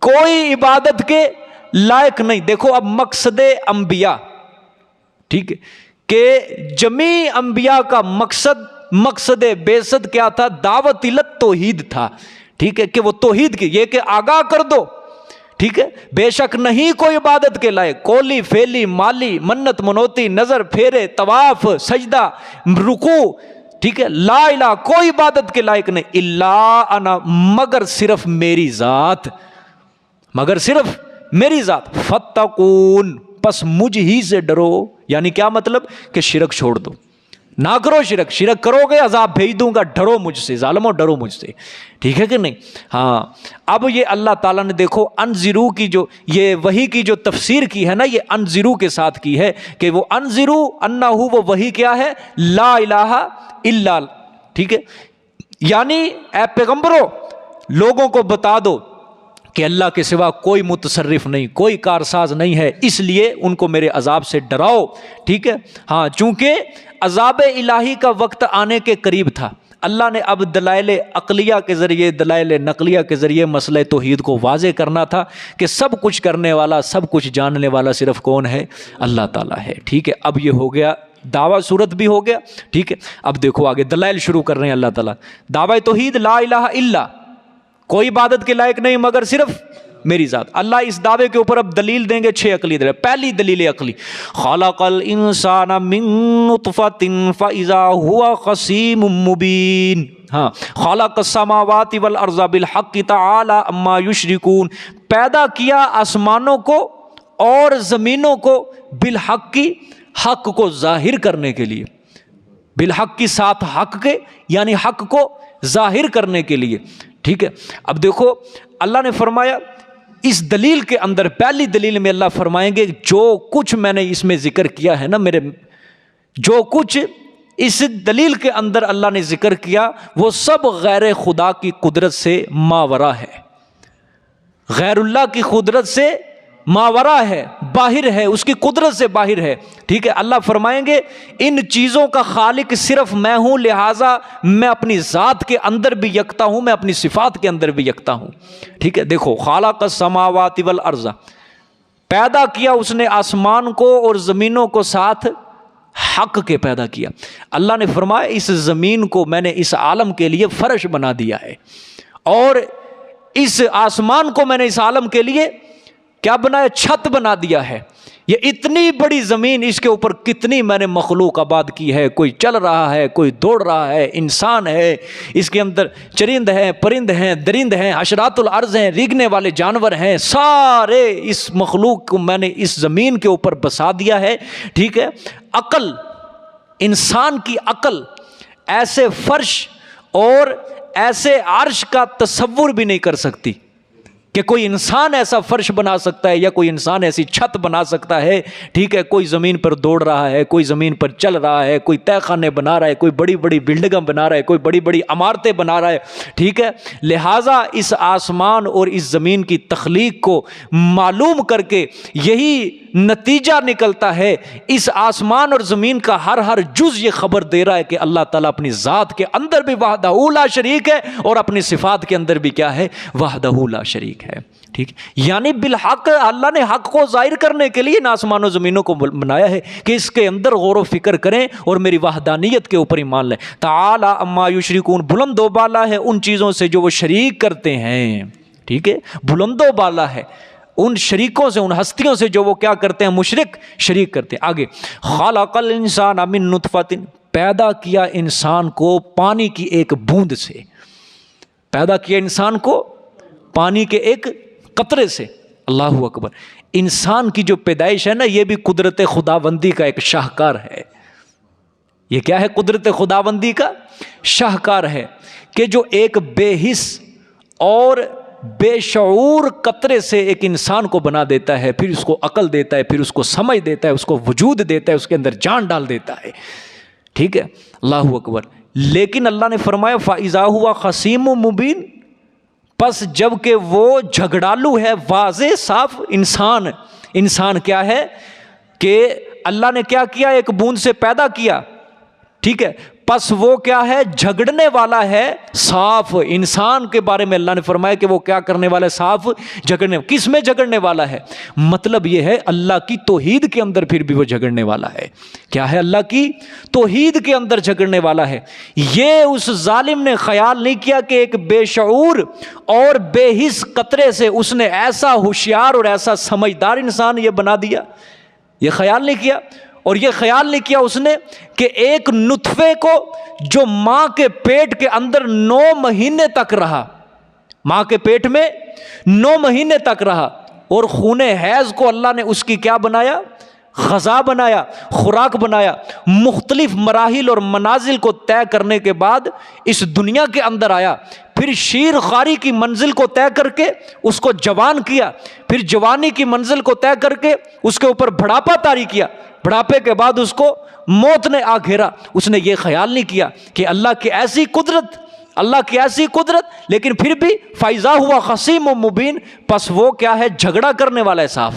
کوئی عبادت کے لائق نہیں. دیکھو اب مقصد انبیاء، ٹھیک ہے، کہ جمیع انبیاء کا مقصد بعثت کیا تھا؟ دعوت الی التوحید تھا. ٹھیک ہے، کہ وہ توحید کی، یہ کہ آگاہ کر دو. ٹھیک ہے، بے شک نہیں کوئی عبادت کے لائق، کولی فیلی مالی، منت منوتی، نظر پھیرے، طواف، سجدہ، رکوع. ٹھیک ہے، لا الہ، کوئی عبادت کے لائق نہیں، الا انا، مگر صرف میری ذات، مگر صرف میری ذات. فتقون، پس مجھ ہی سے ڈرو. یعنی کیا مطلب؟ کہ شرک چھوڑ دو، نہ کرو شرک. شرک کرو گے عذاب بھیج دوں گا، ڈرو مجھ سے، ظالموں ڈرو مجھ سے. ٹھیک ہے کہ نہیں؟ ہاں. اب یہ اللہ تعالیٰ نے دیکھو انذرو کی جو یہ وحی کی جو تفسیر کی ہے نا، یہ انذرو کے ساتھ کی ہے کہ وہ انذرو انہو، وہ وحی کیا ہے؟ لا الہ الا. ٹھیک ہے، یعنی اے پیغمبرو لوگوں کو بتا دو کہ اللہ کے سوا کوئی متصرف نہیں، کوئی کارساز نہیں ہے، اس لیے ان کو میرے عذاب سے ڈراؤ. ٹھیک ہے، ہاں، چونکہ عذاب الہی کا وقت آنے کے قریب تھا. اللہ نے اب دلائل عقلیہ کے ذریعے، دلائل نقلیہ کے ذریعے مسئلہ توحید کو واضح کرنا تھا کہ سب کچھ کرنے والا، سب کچھ جاننے والا صرف کون ہے؟ اللہ تعالیٰ ہے. ٹھیک ہے، اب یہ ہو گیا دعویٰ صورت بھی ہو گیا. ٹھیک ہے، اب دیکھو آگے دلائل شروع کر رہے ہیں اللہ تعالیٰ. دعویٰ توحید، لا الہ الا، کوئی عبادت کے لائق نہیں مگر صرف میری ذات. اللہ اس دعوے کے اوپر اب دلیل دیں گے، 6 عقلی دلیل. پہلی دلیل عقلی، خلق الانسان من نطفۃ فاذا هو خصیم مبین. ہاں، خلق السماوات والارض بالحق تعالی عما یشرکون، پیدا کیا آسمانوں کو اور زمینوں کو بالحق کی، حق کو ظاہر کرنے کے لیے. بالحق کی ساتھ حق کے، یعنی حق کو ظاہر کرنے کے لیے، ٹھیک ہے۔ اب دیکھو اللہ نے فرمایا اس دلیل کے اندر، پہلی دلیل میں اللہ فرمائیں گے جو کچھ میں نے اس میں ذکر کیا ہے نا، جو کچھ اس دلیل کے اندر اللہ نے ذکر کیا وہ سب غیر خدا کی قدرت سے ماورا ہے، غیر اللہ کی قدرت سے ماورا ہے، باہر ہے، اس کی قدرت سے باہر ہے، ٹھیک ہے۔ اللہ فرمائیں گے ان چیزوں کا خالق صرف میں ہوں، لہٰذا میں اپنی ذات کے اندر بھی یکتا ہوں، میں اپنی صفات کے اندر بھی یکتا ہوں، ٹھیک ہے۔ دیکھو خالق السماوات والارض، پیدا کیا اس نے آسمان کو اور زمینوں کو ساتھ حق کے پیدا کیا۔ اللہ نے فرمایا اس زمین کو میں نے اس عالم کے لیے فرش بنا دیا ہے، اور اس آسمان کو میں نے اس عالم کے لیے کیا بنایا؟ چھت بنا دیا ہے۔ یہ اتنی بڑی زمین، اس کے اوپر کتنی میں نے مخلوق آباد کی ہے، کوئی چل رہا ہے، کوئی دوڑ رہا ہے، انسان ہے، اس کے اندر چرند ہیں، پرند ہیں، درند ہیں، حشرات الارض ہیں، ریگنے والے جانور ہیں، سارے اس مخلوق کو میں نے اس زمین کے اوپر بسا دیا ہے، ٹھیک ہے۔ عقل، انسان کی عقل ایسے فرش اور ایسے عرش کا تصور بھی نہیں کر سکتی کہ کوئی انسان ایسا فرش بنا سکتا ہے یا کوئی انسان ایسی چھت بنا سکتا ہے، ٹھیک ہے۔ کوئی زمین پر دوڑ رہا ہے، کوئی زمین پر چل رہا ہے، کوئی تہ خانے بنا رہا ہے، کوئی بڑی بڑی بلڈنگیں بنا رہا ہے، کوئی بڑی بڑی عمارتیں بنا رہا ہے، ٹھیک ہے۔ لہٰذا اس آسمان اور اس زمین کی تخلیق کو معلوم کر کے یہی نتیجہ نکلتا ہے، اس آسمان اور زمین کا ہر جز یہ خبر دے رہا ہے کہ اللہ تعالیٰ اپنی ذات کے اندر بھی وحدہ لا شریک ہے اور اپنی صفات کے اندر بھی کیا ہے؟ وحدہ لا شریک ہے، ٹھیک۔ یعنی بالحق اللہ نے حق کو ظاہر کرنے کے لیے ان آسمان و زمینوں کو بنایا ہے کہ اس کے اندر غور و فکر کریں اور میری وحدانیت کے اوپر ایمان لیں۔ تعالی عما یشرکون، بلند و بالا ہے ان چیزوں سے جو وہ شریک کرتے ہیں، ٹھیک ہے، بلند و بالا ہے ان شریکوں سے، ان ہستیوں سے جو وہ کیا کرتے ہیں؟ مشرک شریک کرتے ہیں۔ آگے خلق الانسان من نطفۃ، پیدا کیا انسان کو پانی کی ایک بوند سے، پیدا کیا انسان کو پانی کے ایک قطرے سے۔ اللہ اکبر۔ انسان کی جو پیدائش ہے نا، یہ بھی قدرت خداوندی کا ایک شاہکار ہے۔ یہ کیا ہے؟ قدرت خداوندی کا شاہکار ہے کہ جو ایک بے حس اور بے شعور قطرے سے ایک انسان کو بنا دیتا ہے، پھر اس کو عقل دیتا ہے، پھر اس کو سمجھ دیتا ہے، اس کو وجود دیتا ہے، اس کے اندر جان ڈال دیتا ہے، ٹھیک ہے۔ اللہ اکبر۔ لیکن اللہ نے فرمایا فَإِذَا هُوَ خَصِيمٌ مُبِينٌ، پس جب کہ وہ جھگڑالو ہے، واضح صاف انسان کیا ہے کہ اللہ نے کیا کیا؟ ایک بوند سے پیدا کیا، ٹھیک ہے، پس وہ کیا ہے؟ جھگڑنے والا ہے، صاف۔ انسان کے بارے میں اللہ نے فرمایا کہ وہ کیا کرنے والا ہے؟ صاف جھگڑنے۔ کس میں جھگڑنے والا ہے؟ مطلب یہ ہے اللہ کی توحید کے اندر پھر بھی وہ جھگڑنے والا ہے۔ کیا ہے؟ اللہ کی توحید کے اندر جھگڑنے والا ہے۔ یہ اس ظالم نے خیال نہیں کیا کہ ایک بے شعور اور بے حس قطرے سے اس نے ایسا ہوشیار اور ایسا سمجھدار انسان یہ بنا دیا، یہ خیال نہیں کیا۔ اور یہ خیال نہیں کیا اس نے کہ ایک نطفے کو جو ماں کے پیٹ کے اندر 9 مہینے تک رہا، ماں کے پیٹ میں 9 مہینے تک رہا، اور خون حیض کو اللہ نے اس کی کیا بنایا؟ غذا بنایا، خوراک بنایا۔ مختلف مراحل اور منازل کو طے کرنے کے بعد اس دنیا کے اندر آیا، پھر شیر خاری کی منزل کو طے کر کے اس کو جوان کیا، پھر جوانی کی منزل کو طے کر کے اس کے اوپر بڑھاپا طاری کیا، بڑھاپے کے بعد اس کو موت نے آ گھیرا۔ اس نے یہ خیال نہیں کیا کہ اللہ کی ایسی قدرت، لیکن پھر بھی فَإِذَا هُوَ خَصِيمٌ مُبِينٌ، پس وہ کیا ہے؟ جھگڑا کرنے والا ہے، صاف۔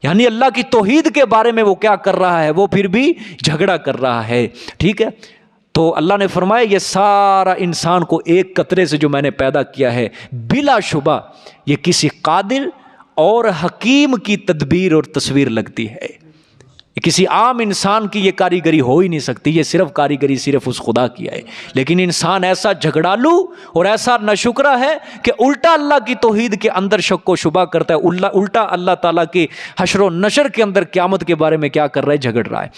یعنی اللہ کی توحید کے بارے میں وہ کیا کر رہا ہے؟ وہ پھر بھی جھگڑا کر رہا ہے، ٹھیک ہے۔ تو اللہ نے فرمایا یہ سارا انسان کو ایک قطرے سے جو میں نے پیدا کیا ہے، بلا شبہ یہ کسی قادر اور حکیم کی تدبیر اور تصویر لگتی ہے۔ کسی عام انسان کی یہ کاریگری ہو ہی نہیں سکتی، یہ صرف کاریگری صرف اس خدا کی ہے۔ لیکن انسان ایسا جھگڑالو اور ایسا ناشکرا ہے کہ الٹا اللہ کی توحید کے اندر شک و شبہ کرتا ہے، الٹا اللہ تعالیٰ کے حشر و نشر کے اندر قیامت کے بارے میں کیا کر رہا ہے؟ جھگڑ رہا ہے۔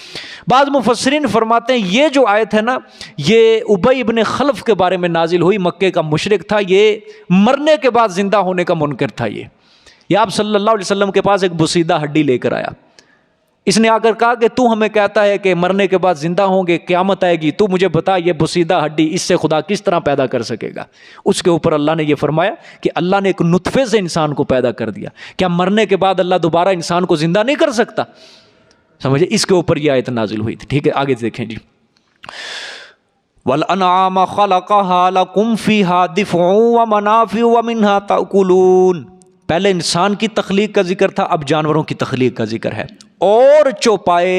بعض مفسرین فرماتے ہیں یہ جو آیت ہے نا، یہ ابی ابن خلف کے بارے میں نازل ہوئی، مکے کا مشرک تھا، یہ مرنے کے بعد زندہ ہونے کا منکر تھا۔ یہ آپ صلی اللہ علیہ وسلم کے پاس ایک بسیدہ ہڈی لے کر آیا، اس نے آ کر کہا کہ تو ہمیں کہتا ہے کہ مرنے کے بعد زندہ ہوں گے، قیامت آئے گی، تو مجھے بتا یہ بسیدہ ہڈی اس سے خدا کس طرح پیدا کر سکے گا؟ اس کے اوپر اللہ نے یہ فرمایا کہ اللہ نے ایک نطفے سے انسان کو پیدا کر دیا، کیا مرنے کے بعد اللہ دوبارہ انسان کو زندہ نہیں کر سکتا؟ سمجھے، اس کے اوپر یہ آیت نازل ہوئی تھی. ٹھیک ہے، آگے دیکھیں جی. وَالْأَنْعَامَ خَلَقَهَا لَكُمْ فِيهَا دِفْعٌ وَمَنَافِعُ وَمِنْهَا تَأْكُلُونَ. پہلے انسان کی تخلیق کا ذکر تھا، اب جانوروں کی تخلیق کا ذکر ہے. اور چوپائے،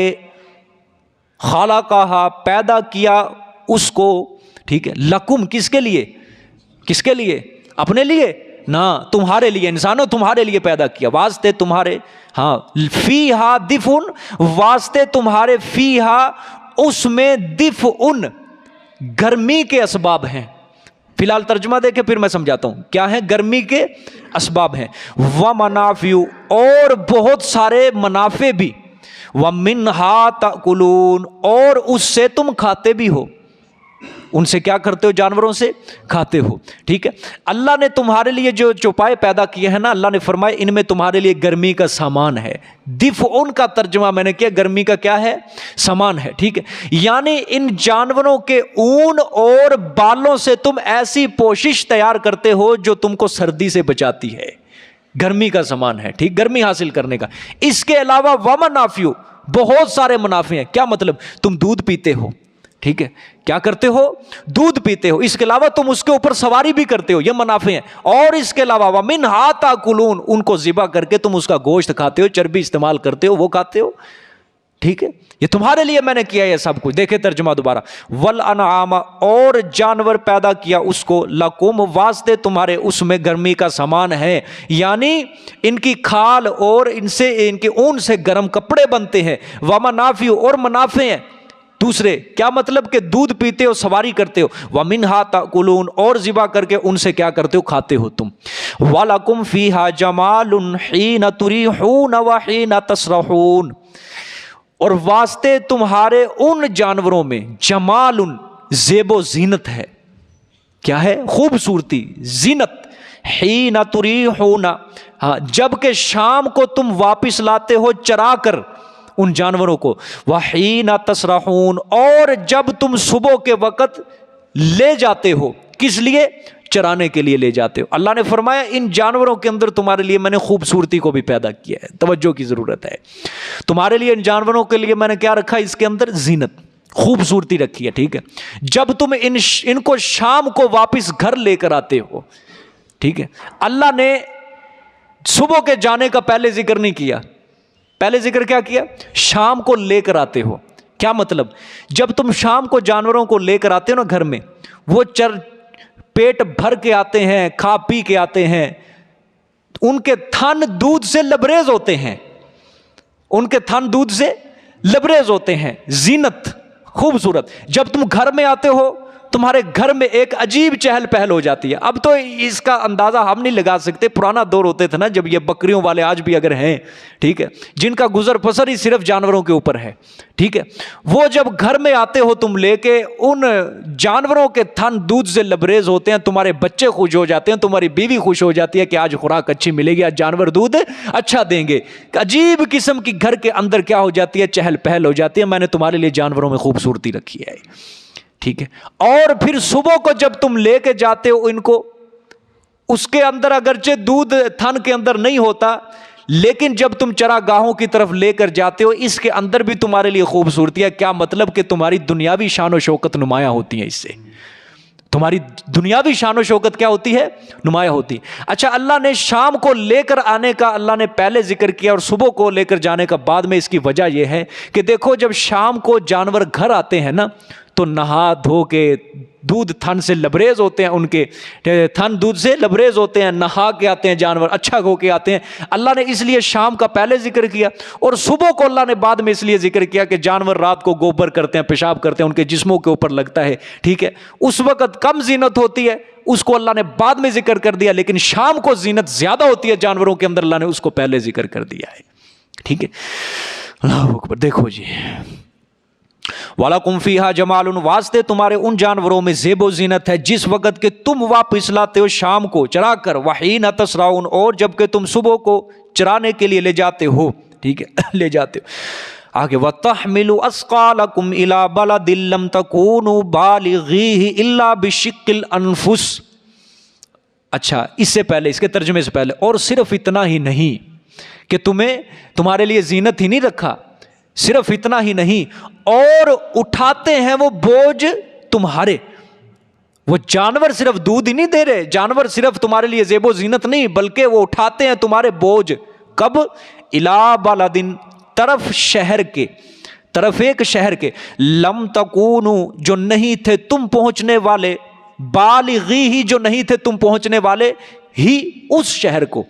خَلَقَهَا پیدا کیا اس کو، ٹھیک ہے، لکم کس کے لیے؟ کس کے لیے؟ اپنے لیے نہ، تمہارے لیے. انسانوں تمہارے لیے پیدا کیا، واسطے تمہارے. ہاں، فیہا دفء، واسطے تمہارے، فیہا اس میں، دفء گرمی کے اسباب ہیں. فی الحال ترجمہ دیکھیں پھر میں سمجھاتا ہوں کیا ہے. گرمی کے اسباب ہیں. ومنافع، اور بہت سارے منافع بھی. ومنہا تأکلون، اور اس سے تم کھاتے بھی ہو. ان سے کیا کرتے ہو؟ جانوروں سے کھاتے ہو. ٹھیک ہے، اللہ نے تمہارے لیے جو چوپائے پیدا کیے ہیں نا، اللہ نے فرمایا ان میں تمہارے لیے گرمی کا سامان ہے. دفء کا ترجمہ میں نے کیا، گرمی کا کیا ہے؟ سامان ہے. ٹھیک ہے، یعنی ان جانوروں کے اون اور بالوں سے تم ایسی پوشش تیار کرتے ہو جو تم کو سردی سے بچاتی ہے. گرمی کا سامان ہے. ٹھیک، گرمی حاصل کرنے کا. اس کے علاوہ ومنافع، بہت سارے منافع ہیں. کیا مطلب؟ تم دودھ پیتے ہو. ٹھیک ہے، کیا کرتے ہو؟ دودھ پیتے ہو. اس کے علاوہ تم اس کے اوپر سواری بھی کرتے ہو، یہ منافع ہیں. اور اس کے علاوہ ومنہا تاکلون، ان کو ذبح کر کے تم اس کا گوشت کھاتے ہو، چربی استعمال کرتے ہو، وہ کھاتے ہو. ٹھیک ہے، یہ تمہارے لیے میں نے کیا یہ سب کچھ. دیکھیں ترجمہ دوبارہ. والانعام، اور جانور پیدا کیا اس کو، لکم واسطے تمہارے، اس میں گرمی کا سامان ہے. یعنی ان کی کھال اور ان سے، ان کے اون سے گرم کپڑے بنتے ہیں. ومنافع، اور منافع ہیں دوسرے. کیا مطلب؟ کہ دودھ پیتے ہو، سواری کرتے ہو. ومنہا تاکلون، اور ذبح کر کے ان سے کیا کرتے ہو؟ کھاتے ہو تم. وَلَكُمْ فِيهَا جَمَالٌ حِينَ تُرِيحُونَ وَحِينَ تَسْرَحُونَ، اور واسطے تمہارے ان جانوروں میں، جمال، زیب و زینت ہے. کیا ہے؟ خوبصورتی، زینت. حین تریحون، ہاں، جب کہ شام کو تم واپس لاتے ہو چرا کر ان جانوروں کو. وحین تسرحون، اور جب تم صبح کے وقت لے جاتے ہو. کس لیے؟ چرانے کے لیے لے جاتے ہو. اللہ نے فرمایا ان جانوروں کے اندر تمہارے لیے میں نے خوبصورتی کو بھی پیدا کیا ہے. توجہ کی ضرورت ہے. تمہارے لیے ان جانوروں کے لیے میں نے کیا رکھا؟ اس کے اندر زینت، خوبصورتی رکھی ہے. ٹھیک ہے، جب تم ان کو شام کو واپس گھر لے کر آتے ہو. ٹھیک ہے، اللہ نے صبح کے جانے کا پہلے ذکر نہیں کیا. پہلے ذکر کیا کیا؟ شام کو لے کر آتے ہو. کیا مطلب؟ جب تم شام کو جانوروں کو لے کر آتے ہو نا گھر میں، وہ پیٹ بھر کے آتے ہیں، کھا پی کے آتے ہیں. ان کے تھن دودھ سے لبریز ہوتے ہیں. ان کے تھن دودھ سے لبریز ہوتے ہیں. زینت، خوبصورت. جب تم گھر میں آتے ہو تمہارے گھر میں ایک عجیب چہل پہل ہو جاتی ہے. اب تو اس کا اندازہ ہم نہیں لگا سکتے. پرانا دور ہوتے تھے نا جب یہ بکریوں والے آج بھی اگر ہیں، ٹھیک ہے، جن کا گزر بسر ہی صرف جانوروں کے اوپر ہے. ٹھیک ہے، وہ جب گھر میں آتے ہو تم لے کے، ان جانوروں کے تھن دودھ سے لبریز ہوتے ہیں. تمہارے بچے خوش ہو جاتے ہیں، تمہاری بیوی خوش ہو جاتی ہے کہ آج خوراک اچھی ملے گی، آج جانور دودھ اچھا دیں گے. عجیب قسم کی گھر کے اندر کیا ہو جاتی ہے؟ چہل پہل ہو جاتی ہے. میں نے تمہارے لیے جانوروں میں خوبصورتی رکھی ہے. ٹھیک ہے، اور پھر صبح کو جب تم لے کے جاتے ہو ان کو، اس کے اندر اگرچہ دودھ تھن کے اندر نہیں ہوتا، لیکن جب تم چراگاہوں کی طرف لے کر جاتے ہو اس کے اندر بھی تمہارے لیے خوبصورتی ہے. کیا مطلب؟ کہ تمہاری دنیاوی شان و شوکت نمایاں ہوتی ہے. اس سے تمہاری دنیاوی شان و شوکت کیا ہوتی ہے؟ نمایاں ہوتی ہے. اچھا، اللہ نے شام کو لے کر آنے کا اللہ نے پہلے ذکر کیا اور صبح کو لے کر جانے کا بعد میں. اس کی وجہ یہ ہے کہ دیکھو جب شام کو جانور گھر آتے ہیں نا تو نہا دھو کے دودھ تھن سے لبریز ہوتے ہیں. ان کے تھن دودھ سے لبریز ہوتے ہیں، نہا کے آتے ہیں جانور، اچھا ہو کے آتے ہیں. اللہ نے اس لیے شام کا پہلے ذکر کیا اور صبح کو اللہ نے بعد میں اس لیے ذکر کیا کہ جانور رات کو گوبر کرتے ہیں، پیشاب کرتے ہیں، ان کے جسموں کے اوپر لگتا ہے. ٹھیک ہے، اس وقت کم زینت ہوتی ہے، اس کو اللہ نے بعد میں ذکر کر دیا. لیکن شام کو زینت زیادہ ہوتی ہے جانوروں کے اندر، اللہ نے اس کو پہلے ذکر کر دیا ہے. ٹھیک ہے، اللہ اکبر. دیکھو جی، وَلَكُمْ فِيهَا جَمَالٌ، واسطے تمہارے ان جانوروں میں زیب و زینت ہے جس وقت کہ تم واپس لاتے ہو شام کو چرا کر. وَحِينَ تَسْرَعُونَ، اور جب کہ تم صبح کو چرانے کے لیے لے جاتے ہو. ٹھیک ہے، لے جاتے ہو. آگے وَتَحْمِلُ أَثْقَالَكُمْ إِلَىٰ بَلَدٍ لَّمْ تَكُونُوا بَالِغِيهِ إِلَّا بِشِقِّ الْأَنفُسِ. اچھا اس سے پہلے، اس کے ترجمے سے پہلے، اور صرف اتنا ہی نہیں کہ تمہارے لیے زینت ہی نہیں رکھا، صرف اتنا ہی نہیں، اور اٹھاتے ہیں وہ بوجھ تمہارے. وہ جانور صرف دودھ ہی نہیں دے رہے، جانور صرف تمہارے لیے زیب و زینت نہیں، بلکہ وہ اٹھاتے ہیں تمہارے بوجھ. کب؟ الا بلدن، طرف شہر کے، طرف ایک شہر کے، لم تکونو جو نہیں تھے تم پہنچنے والے، بالغی ہی جو نہیں تھے تم پہنچنے والے ہی اس شہر کو.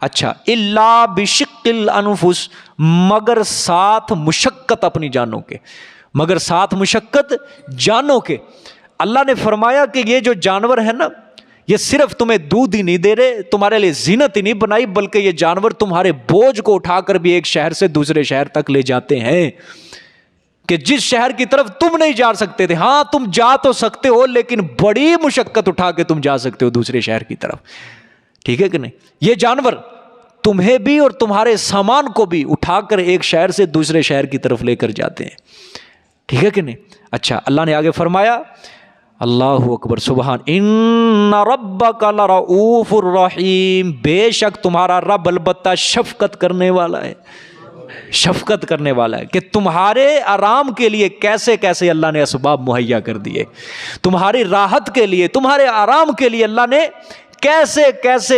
اچھا الا بشق الانفس، مگر ساتھ مشقت اپنی جانوں کے، مگر ساتھ مشقت جانوں کے. اللہ نے فرمایا کہ یہ جو جانور ہے نا، یہ صرف تمہیں دودھ ہی نہیں دے رہے، تمہارے لیے زینت ہی نہیں بنائی، بلکہ یہ جانور تمہارے بوجھ کو اٹھا کر بھی ایک شہر سے دوسرے شہر تک لے جاتے ہیں، کہ جس شہر کی طرف تم نہیں جا سکتے تھے. ہاں تم جا تو سکتے ہو، لیکن بڑی مشقت اٹھا کے تم جا سکتے ہو دوسرے شہر کی طرف. ٹھیک ہے کہ نہیں؟ یہ جانور تمہیں بھی اور تمہارے سامان کو بھی اٹھا کر ایک شہر سے دوسرے شہر کی طرف لے کر جاتے ہیں. ٹھیک ہے کہ نہیں؟ اچھا اللہ نے آگے فرمایا، اللہ اکبر، سبحان، ان ربک لرؤوف الرحیم، بے شک تمہارا رب البتہ شفقت کرنے والا ہے، شفقت کرنے والا ہے. کہ تمہارے آرام کے لیے کیسے کیسے اللہ نے اسباب مہیا کر دیے، تمہاری راحت کے لیے، تمہارے آرام کے لیے اللہ نے کیسے کیسے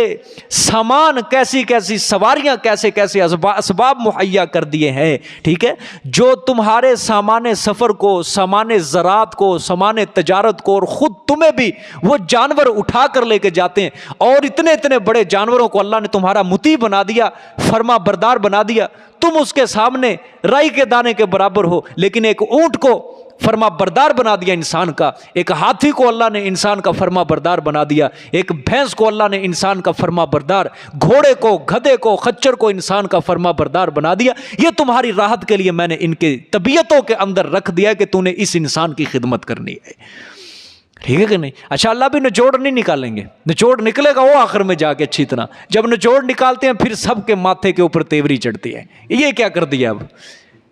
سامان، کیسی کیسی سواریاں، کیسے کیسے اسباب مہیا کر دیے ہیں. ٹھیک ہے، جو تمہارے سامان سفر کو، سامان زراعت کو، سامان تجارت کو، اور خود تمہیں بھی وہ جانور اٹھا کر لے کے جاتے ہیں. اور اتنے اتنے بڑے جانوروں کو اللہ نے تمہارا مطیع بنا دیا، فرما بردار بنا دیا. تم اس کے سامنے رائی کے دانے کے برابر ہو، لیکن ایک اونٹ کو فرما بردار بنا دیا انسان کا، ایک ہاتھی کو اللہ نے انسان کا فرما بردار بنا دیا، ایک بھینس کو اللہ نے انسان کا فرما بردار، گھوڑے کو، گدھے کو، خچر کو انسان کا فرما بردار بنا دیا. یہ تمہاری راحت کے لیے میں نے ان کے طبیعتوں کے اندر رکھ دیا کہ تو نے اس انسان کی خدمت کرنی ہے. ٹھیک ہے کہ نہیں؟ اچھا اللہ بھی نچوڑ نہیں نکالیں گے، نچوڑ نکلے گا وہ آخر میں جا کے اچھی طرح. جب نچوڑ نکالتے ہیں پھر سب کے ماتھے کے اوپر تیوری چڑھتی ہے، یہ کیا کر دیا اب.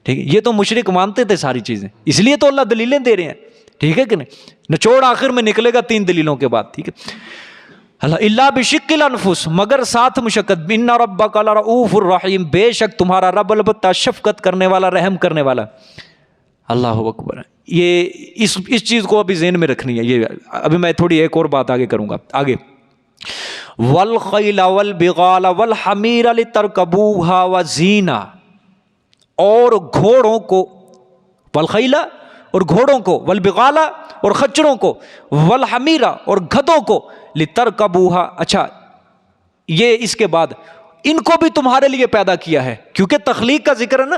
ٹھیک ہے، یہ تو مشرک مانتے تھے ساری چیزیں، اس لیے تو اللہ دلیلیں دے رہے ہیں. ٹھیک ہے کہ نہیں؟ نچوڑ آخر میں نکلے گا 3 دلیلوں کے بعد. ٹھیک ہے، اللہ الا بشق الانفس، مگر ساتھ مشقت. ان ربک لرؤوف الرحیم، بے شک تمہارا رب البتہ شفقت کرنے والا، رحم کرنے والا. اللہ اکبر. یہ اس چیز کو ابھی ذہن میں رکھنی ہے. یہ ابھی میں تھوڑی ایک اور بات آگے کروں گا. آگے والخیل والبغال والحمیر لترکبوها وزینہ، اور گھوڑوں کو، والخیلہ اور گھوڑوں کو، والبغالہ اور خچروں کو، والحمیرہ اور گدھوں کو، لترکبوها. اچھا یہ اس کے بعد ان کو بھی تمہارے لیے پیدا کیا ہے، کیونکہ تخلیق کا ذکر ہے نا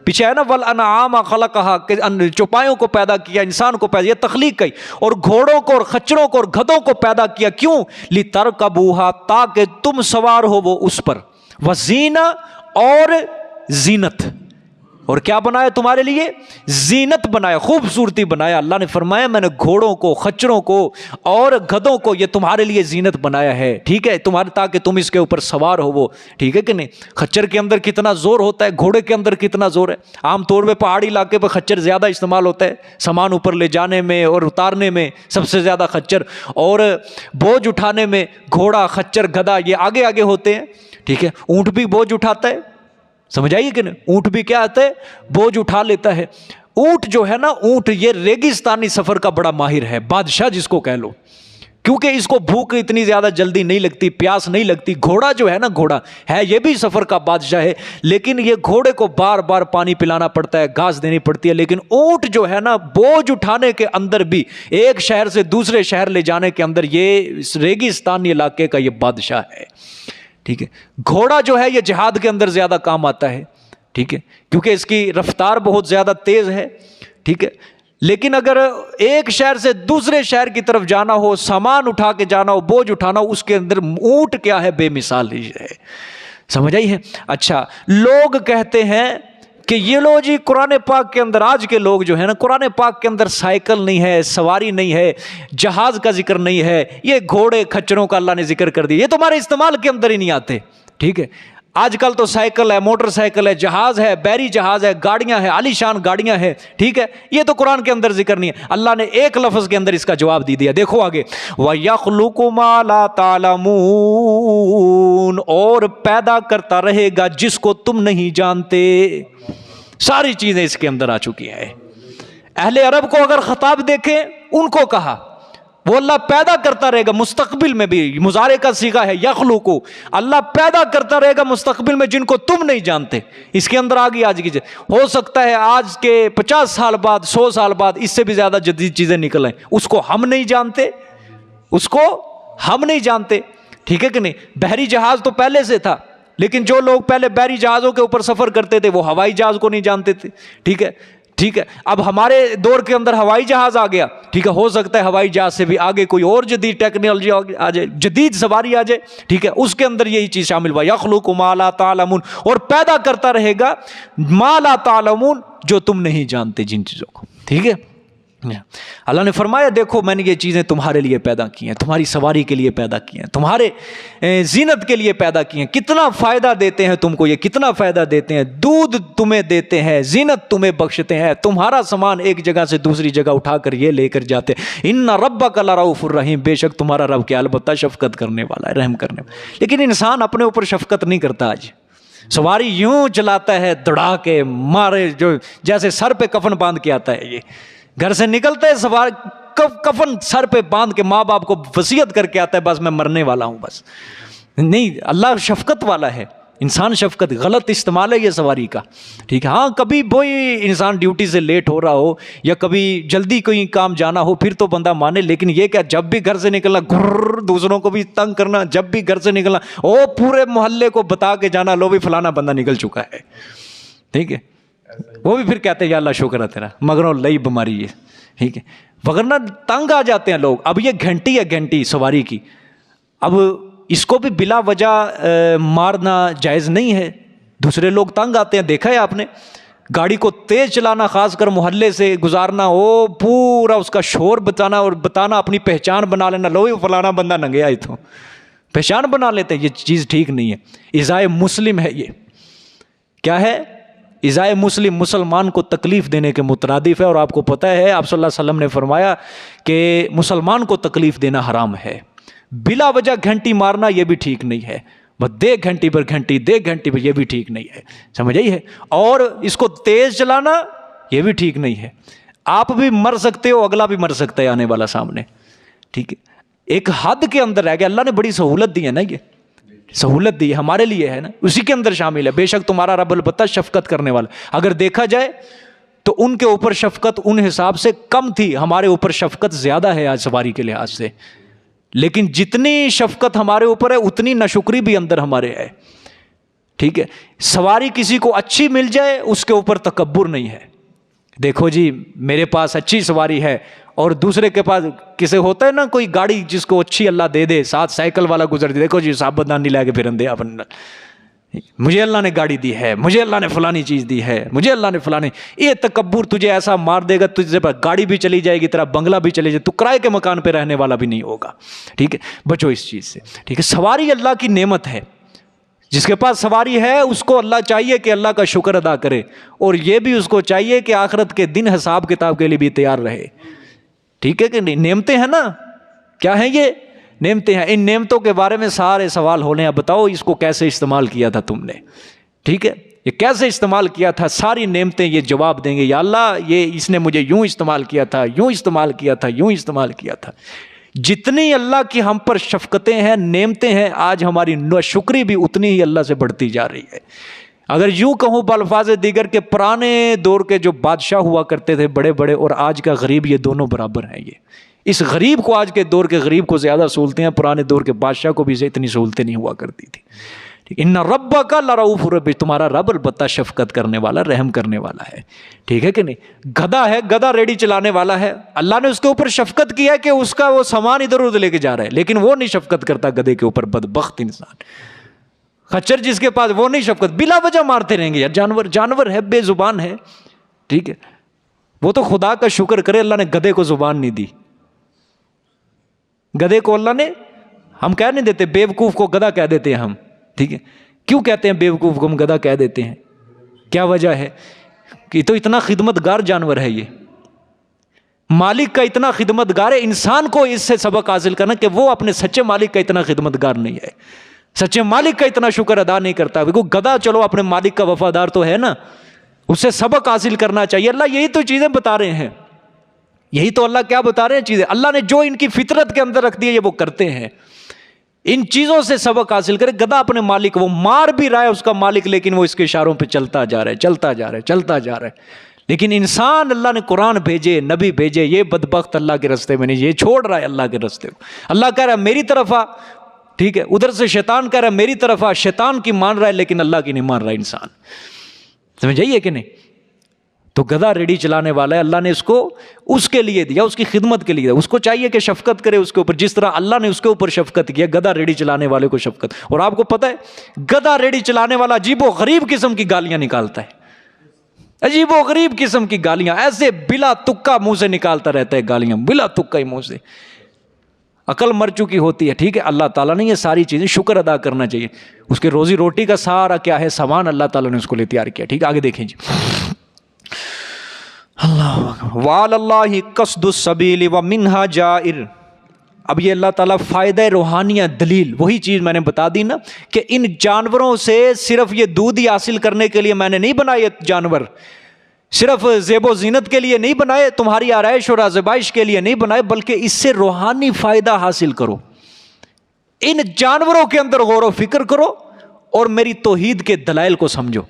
پیچھے ہے نا، والانعام خلقہا، کہ چوپایوں کو پیدا کیا، انسان کو پیدا، یہ تخلیق کی. اور گھوڑوں کو اور خچروں کو اور گدھوں کو پیدا کیا، کیوں؟ لترکبوها، تاکہ تم سوار ہو وہ اس پر، وزینہ اور زینت. اور کیا بنایا تمہارے لیے؟ زینت بنایا، خوبصورتی بنایا. اللہ نے فرمایا میں نے گھوڑوں کو، خچروں کو اور گدھوں کو یہ تمہارے لیے زینت بنایا ہے. ٹھیک ہے، تمہارے، تاکہ تم اس کے اوپر سوار ہو وہ. ٹھیک ہے کہ نہیں؟ خچر کے اندر کتنا زور ہوتا ہے، گھوڑے کے اندر کتنا زور ہے. عام طور پہ پہاڑی علاقے پہ خچر زیادہ استعمال ہوتا ہے، سامان اوپر لے جانے میں اور اتارنے میں سب سے زیادہ خچر، اور بوجھ اٹھانے میں گھوڑا، خچر، گدھا یہ آگے آگے ہوتے ہیں. ٹھیک ہے، اونٹ بھی بوجھ اٹھاتا ہے، سمجھ آئیے کہ نہیں؟ اونٹ بھی کیا آتا ہے؟ بوجھ اٹھا لیتا ہے. اونٹ جو ہے نا، اونٹ یہ ریگستانی سفر کا بڑا ماہر ہے، بادشاہ جس کو کہہ لو، کیونکہ اس کو بھوک اتنی زیادہ جلدی نہیں لگتی، پیاس نہیں لگتی. گھوڑا جو ہے نا، گھوڑا ہے یہ بھی سفر کا بادشاہ ہے، لیکن یہ گھوڑے کو بار بار پانی پلانا پڑتا ہے، گھاس دینی پڑتی ہے. لیکن اونٹ جو ہے نا، بوجھ اٹھانے کے اندر بھی، ایک شہر سے دوسرے شہر لے جانے کے اندر، یہ ریگستانی علاقے کا یہ بادشاہ ہے. ٹھیک ہے، گھوڑا جو ہے یہ جہاد کے اندر زیادہ کام آتا ہے. ٹھیک ہے، کیونکہ اس کی رفتار بہت زیادہ تیز ہے. ٹھیک ہے، لیکن اگر ایک شہر سے دوسرے شہر کی طرف جانا ہو، سامان اٹھا کے جانا ہو، بوجھ اٹھانا ہو، اس کے اندر اونٹ کیا ہے؟ بے مثال ہی ہے. سمجھ آئی ہے؟ اچھا لوگ کہتے ہیں کہ یہ لو جی قرآن پاک کے اندر، آج کے لوگ جو ہے نا، قرآن پاک کے اندر سائیکل نہیں ہے، سواری نہیں ہے، جہاز کا ذکر نہیں ہے، یہ گھوڑے کھچروں کا اللہ نے ذکر کر دیا، یہ تمہارے استعمال کے اندر ہی نہیں آتے. ٹھیک ہے، آج کل تو سائیکل ہے، موٹر سائیکل ہے، جہاز ہے، بحری جہاز ہے، گاڑیاں ہیں، عالی شان گاڑیاں ہیں، ٹھیک ہے، یہ تو قرآن کے اندر ذکر نہیں ہے، اللہ نے ایک لفظ کے اندر اس کا جواب دے دیا. دیکھو آگے، وَيَخْلُقُ مَا لَا تَعْلَمُونَ، اور پیدا کرتا رہے گا جس کو تم نہیں جانتے. ساری چیزیں اس کے اندر آ چکی ہیں. اہل عرب کو اگر خطاب دیکھیں، ان کو کہا وہ اللہ پیدا کرتا رہے گا، مستقبل میں بھی مضارع کا صیغہ ہے یخلق، اللہ پیدا کرتا رہے گا مستقبل میں جن کو تم نہیں جانتے. اس کے اندر آگے آج کی ہو سکتا ہے آج کے 50 سال بعد، 100 سال بعد اس سے بھی زیادہ جدید چیزیں نکل آئیں، اس کو ہم نہیں جانتے، اس کو ہم نہیں جانتے. ٹھیک ہے کہ نہیں؟ بحری جہاز تو پہلے سے تھا، لیکن جو لوگ پہلے بحری جہازوں کے اوپر سفر کرتے تھے وہ ہوائی جہاز کو نہیں جانتے تھے. ٹھیک ہے، ٹھیک ہے، اب ہمارے دور کے اندر ہوائی جہاز آ گیا. ٹھیک ہے، ہو سکتا ہے ہوائی جہاز سے بھی آگے کوئی اور جدید ٹیکنالوجی آ جائے، جدید سواری آ جائے. ٹھیک ہے، اس کے اندر یہی چیز شامل ہوا، یخلق ما لا تعلمون، اور پیدا کرتا رہے گا ما لا تعلمون، جو تم نہیں جانتے جن چیزوں کو. ٹھیک ہے، اللہ نے فرمایا دیکھو میں نے یہ چیزیں تمہارے لیے پیدا کی ہیں، تمہاری سواری کے لیے پیدا کی ہیں، تمہارے زینت کے لیے پیدا کی ہیں. کتنا فائدہ دیتے ہیں تم کو یہ، کتنا فائدہ دیتے ہیں، دودھ تمہیں دیتے ہیں، زینت تمہیں بخشتے ہیں، تمہارا سامان ایک جگہ سے دوسری جگہ اٹھا کر یہ لے کر جاتے ہیں. ان ربک لرؤوف الرحیم، بے شک تمہارا رب کیا البتہ شفقت کرنے والا ہے، رحم کرنے والا. لیکن انسان اپنے اوپر شفقت نہیں کرتا. آج سواری یوں چلاتا ہے دوڑا کے مارے، جو جیسے سر پہ کفن باندھ کے آتا ہے. یہ گھر سے نکلتا ہے سوار کفن سر پہ باندھ کے ماں باپ کو وصیت کر کے آتا ہے بس میں مرنے والا ہوں. بس نہیں، اللہ شفقت والا ہے. انسان شفقت، غلط استعمال ہے یہ سواری کا. ٹھیک ہے، ہاں کبھی وہی انسان ڈیوٹی سے لیٹ ہو رہا ہو یا کبھی جلدی کوئی کام جانا ہو پھر تو بندہ مانے. لیکن یہ کہ جب بھی گھر سے نکلنا گھر دوسروں کو بھی تنگ کرنا، جب بھی گھر سے نکلنا او پورے محلے کو بتا کے جانا لو بھی فلانا بندہ نکل چکا ہے. ٹھیک ہے، وہ بھی پھر کہتے ہیں یا اللہ شکر ہے تیرا مگر لئی بیماری ہے. ٹھیک ہے، وگرنہ تنگ آ جاتے ہیں لوگ. اب یہ گھنٹی ہے، گھنٹی سواری کی، اب اس کو بھی بلا وجہ مارنا جائز نہیں ہے. دوسرے لوگ تنگ آتے ہیں، دیکھا ہے آپ نے، گاڑی کو تیز چلانا، خاص کر محلے سے گزارنا، وہ پورا اس کا شور بتانا اور بتانا، اپنی پہچان بنا لینا، لو فلانا بندہ ننگے آئے تو پہچان بنا لیتے ہیں. یہ چیز ٹھیک نہیں ہے، ایذائے مسلم ہے. یہ کیا ہے؟ ایذائے مسلم، مسلمان کو تکلیف دینے کے مترادف ہے. اور آپ کو پتہ ہے آپ صلی اللہ علیہ وسلم نے فرمایا کہ مسلمان کو تکلیف دینا حرام ہے. بلا وجہ گھنٹی مارنا یہ بھی ٹھیک نہیں ہے. بس دے گھنٹی پر گھنٹی، دے گھنٹی پر، یہ بھی ٹھیک نہیں ہے. سمجھ آئی ہے؟ اور اس کو تیز چلانا یہ بھی ٹھیک نہیں ہے. آپ بھی مر سکتے ہو، اگلا بھی مر سکتا ہے آنے والا سامنے. ٹھیک ہے، ایک حد کے اندر رہ گیا. اللہ نے بڑی سہولت دی ہے نا، یہ سہولت دی ہے ہمارے لیے ہے نا، اسی کے اندر شامل ہے. بے شک تمہارا رب البتہ شفقت کرنے والا. اگر دیکھا جائے تو ان کے اوپر شفقت ان حساب سے کم تھی، ہمارے اوپر شفقت زیادہ ہے آج سواری کے لحاظ سے. لیکن جتنی شفقت ہمارے اوپر ہے اتنی ناشکری بھی اندر ہمارے ہے. ٹھیک ہے، سواری کسی کو اچھی مل جائے اس کے اوپر تکبر نہیں ہے. دیکھو جی میرے پاس اچھی سواری ہے اور دوسرے کے پاس کسے ہوتا ہے نا کوئی گاڑی جس کو اچھی اللہ دے دے، ساتھ سائیکل والا گزر دے، دیکھو جی صاحب بدنانی لے کے پھرن دے اپنے، مجھے اللہ نے گاڑی دی ہے، مجھے اللہ نے فلانی چیز دی ہے، مجھے اللہ نے فلانی. یہ تکبر تجھے ایسا مار دے گا، تجھے گاڑی بھی چلی جائے گی، تیرا بنگلہ بھی چلے جائے، تو کرائے کے مکان پہ رہنے والا بھی نہیں ہوگا. ٹھیک ہے، بچو اس چیز سے. ٹھیک ہے، سواری اللہ کی نعمت ہے. جس کے پاس سواری ہے اس کو اللہ چاہیے کہ اللہ کا شکر ادا کرے، اور یہ بھی اس کو چاہیے کہ آخرت کے دن حساب کتاب کے لیے بھی تیار رہے. ٹھیک ہے کہ نہیں؟ نعمتیں ہیں نا، کیا ہیں یہ نعمتیں ہیں. ان نعمتوں کے بارے میں سارے سوال ہونے ہیں. بتاؤ اس کو کیسے استعمال کیا تھا تم نے؟ ٹھیک ہے، یہ کیسے استعمال کیا تھا؟ ساری نعمتیں یہ جواب دیں گے، یا اللہ یہ اس نے مجھے یوں استعمال کیا تھا، یوں استعمال کیا تھا، یوں استعمال کیا تھا. جتنی اللہ کی ہم پر شفقتیں ہیں، نعمتیں ہیں، آج ہماری ناشکری بھی اتنی ہی اللہ سے بڑھتی جا رہی ہے. اگر یوں کہوں بالفاظ دیگر کے پرانے دور کے جو بادشاہ ہوا کرتے تھے بڑے بڑے، اور آج کا غریب، یہ دونوں برابر ہیں. یہ اس غریب کو، آج کے دور کے غریب کو زیادہ سہولتیں ہیں، پرانے دور کے بادشاہ کو بھی اتنی سہولتیں نہیں ہوا کرتی تھی. ان ربک لرؤوف الرحیم، تمہارا رب البتہ شفقت کرنے والا، رحم کرنے والا ہے. ٹھیک ہے کہ نہیں؟ گدھا ہے، گدھا ریڈی چلانے والا ہے، اللہ نے اس کے اوپر شفقت کیا کہ اس کا وہ سامان ادھر ادھر لے کے جا رہا ہے، لیکن وہ نہیں شفقت کرتا گدھے کے اوپر. بدبخت انسان. خچر جس کے پاس، وہ نہیں شفقت، بلا وجہ مارتے رہیں گے یار. جانور جانور ہے، بے زبان ہے. ٹھیک ہے، وہ تو خدا کا شکر کرے اللہ نے گدھے کو زبان نہیں دی. گدھے کو اللہ نے، ہم کہہ نہیں دیتے بیوقوف کو گدھا کہہ دیتے ہیں ہم. ٹھیک ہے، کیوں کہتے ہیں بیوقوف کو ہم گدھا کہہ دیتے ہیں؟ کیا وجہ ہے؟ کہ تو اتنا خدمت گار جانور ہے، یہ مالک کا اتنا خدمت گار ہے. انسان کو اس سے سبق حاصل کرنا کہ وہ اپنے سچے مالک کا اتنا خدمت گار نہیں ہے، سچے مالک کا اتنا شکر ادا نہیں کرتا. دیکھو گدھا چلو اپنے مالک کا وفادار تو ہے نا، اس سے سبق حاصل کرنا چاہیے. اللہ یہی تو چیزیں بتا رہے ہیں، یہی تو اللہ کیا بتا رہے ہیں چیزیں. اللہ نے جو ان کی فطرت کے اندر رکھ دی ہے یہ وہ کرتے ہیں. ان چیزوں سے سبق حاصل کرے. گدھا اپنے مالک، وہ مار بھی رہا ہے اس کا مالک، لیکن وہ اس کے اشاروں پہ چلتا جا رہا ہے، چلتا جا رہا ہے، چلتا جا رہا ہے. لیکن انسان، اللہ نے قرآن بھیجے، نبی بھیجے، یہ بدبخت اللہ کے راستے میں نہیں، یہ چھوڑ رہا ہے اللہ کے راستے کو. اللہ کہہ رہا ہے میری طرف آ، ٹھیک ہے، ادھر سے شیطان کہہ رہا ہے میری طرف آ. شیطان کی مان رہا ہے لیکن اللہ کی نہیں مان رہا انسان. سمجھ آئیے کہ نہیں؟ تو گدھا ریڑھی چلانے والا ہے، اللہ نے اس کو اس کے لیے دیا، اس کی خدمت کے لیے دیا. اس کو چاہیے کہ شفقت کرے اس کے اوپر، جس طرح اللہ نے اس کے اوپر شفقت کیا، گدھا ریڑھی چلانے والے کو شفقت. اور آپ کو پتہ ہے گدھا ریڑھی چلانے والا عجیب و غریب قسم کی گالیاں نکالتا ہے، عجیب و غریب قسم کی گالیاں، ایسے بلا تکا منہ سے نکالتا رہتا ہے گالیاں، بلا تکا ہی منہ سے. عقل مر چکی ہوتی ہے. ٹھیک ہے، اللہ تعالیٰ نے یہ ساری چیزیں شکر ادا کرنا چاہیے. اس کے روزی روٹی کا سارا کیا ہے، سامان اللہ تعالیٰ نے اس کو لیے تیار کیا. ٹھیک ہے، آگے دیکھیں جی. اللہ وعلی اللہ قصد السبیل ومنہا جائر. اب یہ اللہ تعالیٰ فائدہ روحانیہ دلیل، وہی چیز میں نے بتا دی نا کہ ان جانوروں سے صرف یہ دودھ ہی حاصل کرنے کے لیے میں نے نہیں بنائے جانور، صرف زیب و زینت کے لیے نہیں بنائے، تمہاری آرائش اور آزمائش کے لیے نہیں بنائے، بلکہ اس سے روحانی فائدہ حاصل کرو. ان جانوروں کے اندر غور و فکر کرو اور میری توحید کے دلائل کو سمجھو.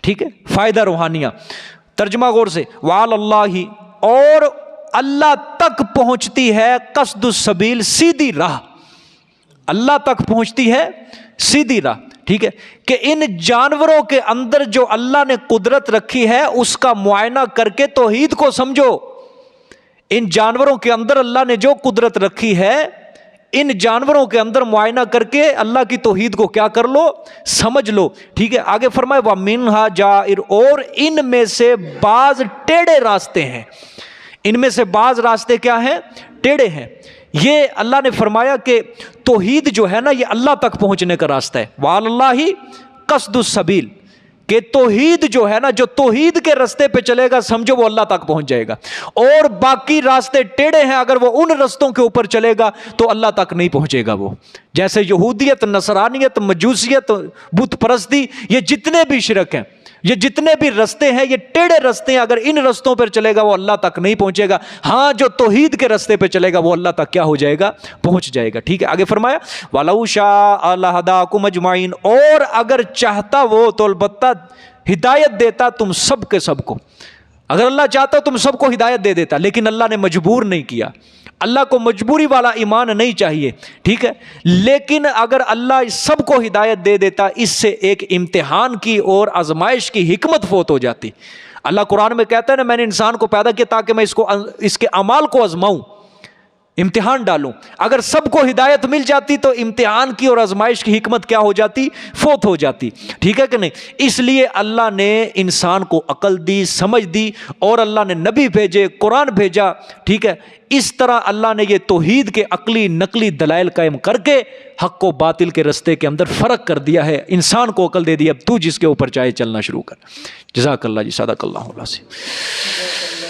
ٹھیک ہے، فائدہ روحانیہ. ترجمہ غور سے، وعلی اللہ، اور اللہ تک پہنچتی ہے قصد السبیل، سیدھی راہ. اللہ تک پہنچتی ہے سیدھی راہ. ٹھیک ہے، کہ ان جانوروں کے اندر جو اللہ نے قدرت رکھی ہے اس کا معائنہ کر کے توحید کو سمجھو. ان جانوروں کے اندر اللہ نے جو قدرت رکھی ہے، ان جانوروں کے اندر معائنہ کر کے اللہ کی توحید کو کیا کر لو، سمجھ لو. ٹھیک ہے، آگے فرمائے وَمِنْهَا جَائِرٌ، اور ان میں سے بعض ٹیڑھے راستے ہیں. ان میں سے بعض راستے کیا ہیں، ٹیڑھے ہیں. یہ اللہ نے فرمایا کہ توحید جو ہے نا یہ اللہ تک پہنچنے کا راستہ ہے. وَعَلَى اللَّهِ قَصْدُ السَّبِيلِ، کہ توحید جو ہے نا، جو توحید کے راستے پہ چلے گا سمجھو وہ اللہ تک پہنچ جائے گا. اور باقی راستے ٹیڑھے ہیں، اگر وہ ان رستوں کے اوپر چلے گا تو اللہ تک نہیں پہنچے گا. وہ جیسے یہودیت، نصرانیت، مجوسیت، بت پرستی، یہ جتنے بھی شرک ہیں، یہ جتنے بھی رستے ہیں، یہ ٹیڑھے رستے ہیں. اگر ان رستوں پر چلے گا وہ اللہ تک نہیں پہنچے گا. ہاں جو توحید کے رستے پہ چلے گا وہ اللہ تک کیا ہو جائے گا، پہنچ جائے گا. ٹھیک ہے، آگے فرمایا وَلَوْ شَاءَ لَهَدَاكُمْ أَجْمَعِينَ، اور اگر چاہتا وہ تو البتہ ہدایت دیتا تم سب کے سب کو. اگر اللہ چاہتا تم سب کو ہدایت دے دیتا، لیکن اللہ نے مجبور نہیں کیا. اللہ کو مجبوری والا ایمان نہیں چاہیے. ٹھیک ہے، لیکن اگر اللہ سب کو ہدایت دے دیتا، اس سے ایک امتحان کی اور آزمائش کی حکمت فوت ہو جاتی. اللہ قرآن میں کہتا ہے نا، میں نے انسان کو پیدا کیا تاکہ میں اس کے اعمال کو آزماؤں، امتحان ڈالوں. اگر سب کو ہدایت مل جاتی تو امتحان کی اور آزمائش کی حکمت کیا ہو جاتی، فوت ہو جاتی. ٹھیک ہے کہ نہیں؟ اس لیے اللہ نے انسان کو عقل دی، سمجھ دی، اور اللہ نے نبی بھیجے، قرآن بھیجا. ٹھیک ہے، اس طرح اللہ نے یہ توحید کے عقلی نقلی دلائل قائم کر کے حق و باطل کے رستے کے اندر فرق کر دیا ہے. انسان کو عقل دے دی، اب تو جس کے اوپر چاہے چلنا شروع کر. جزاک اللہ جی، صدق اللہ العظیم.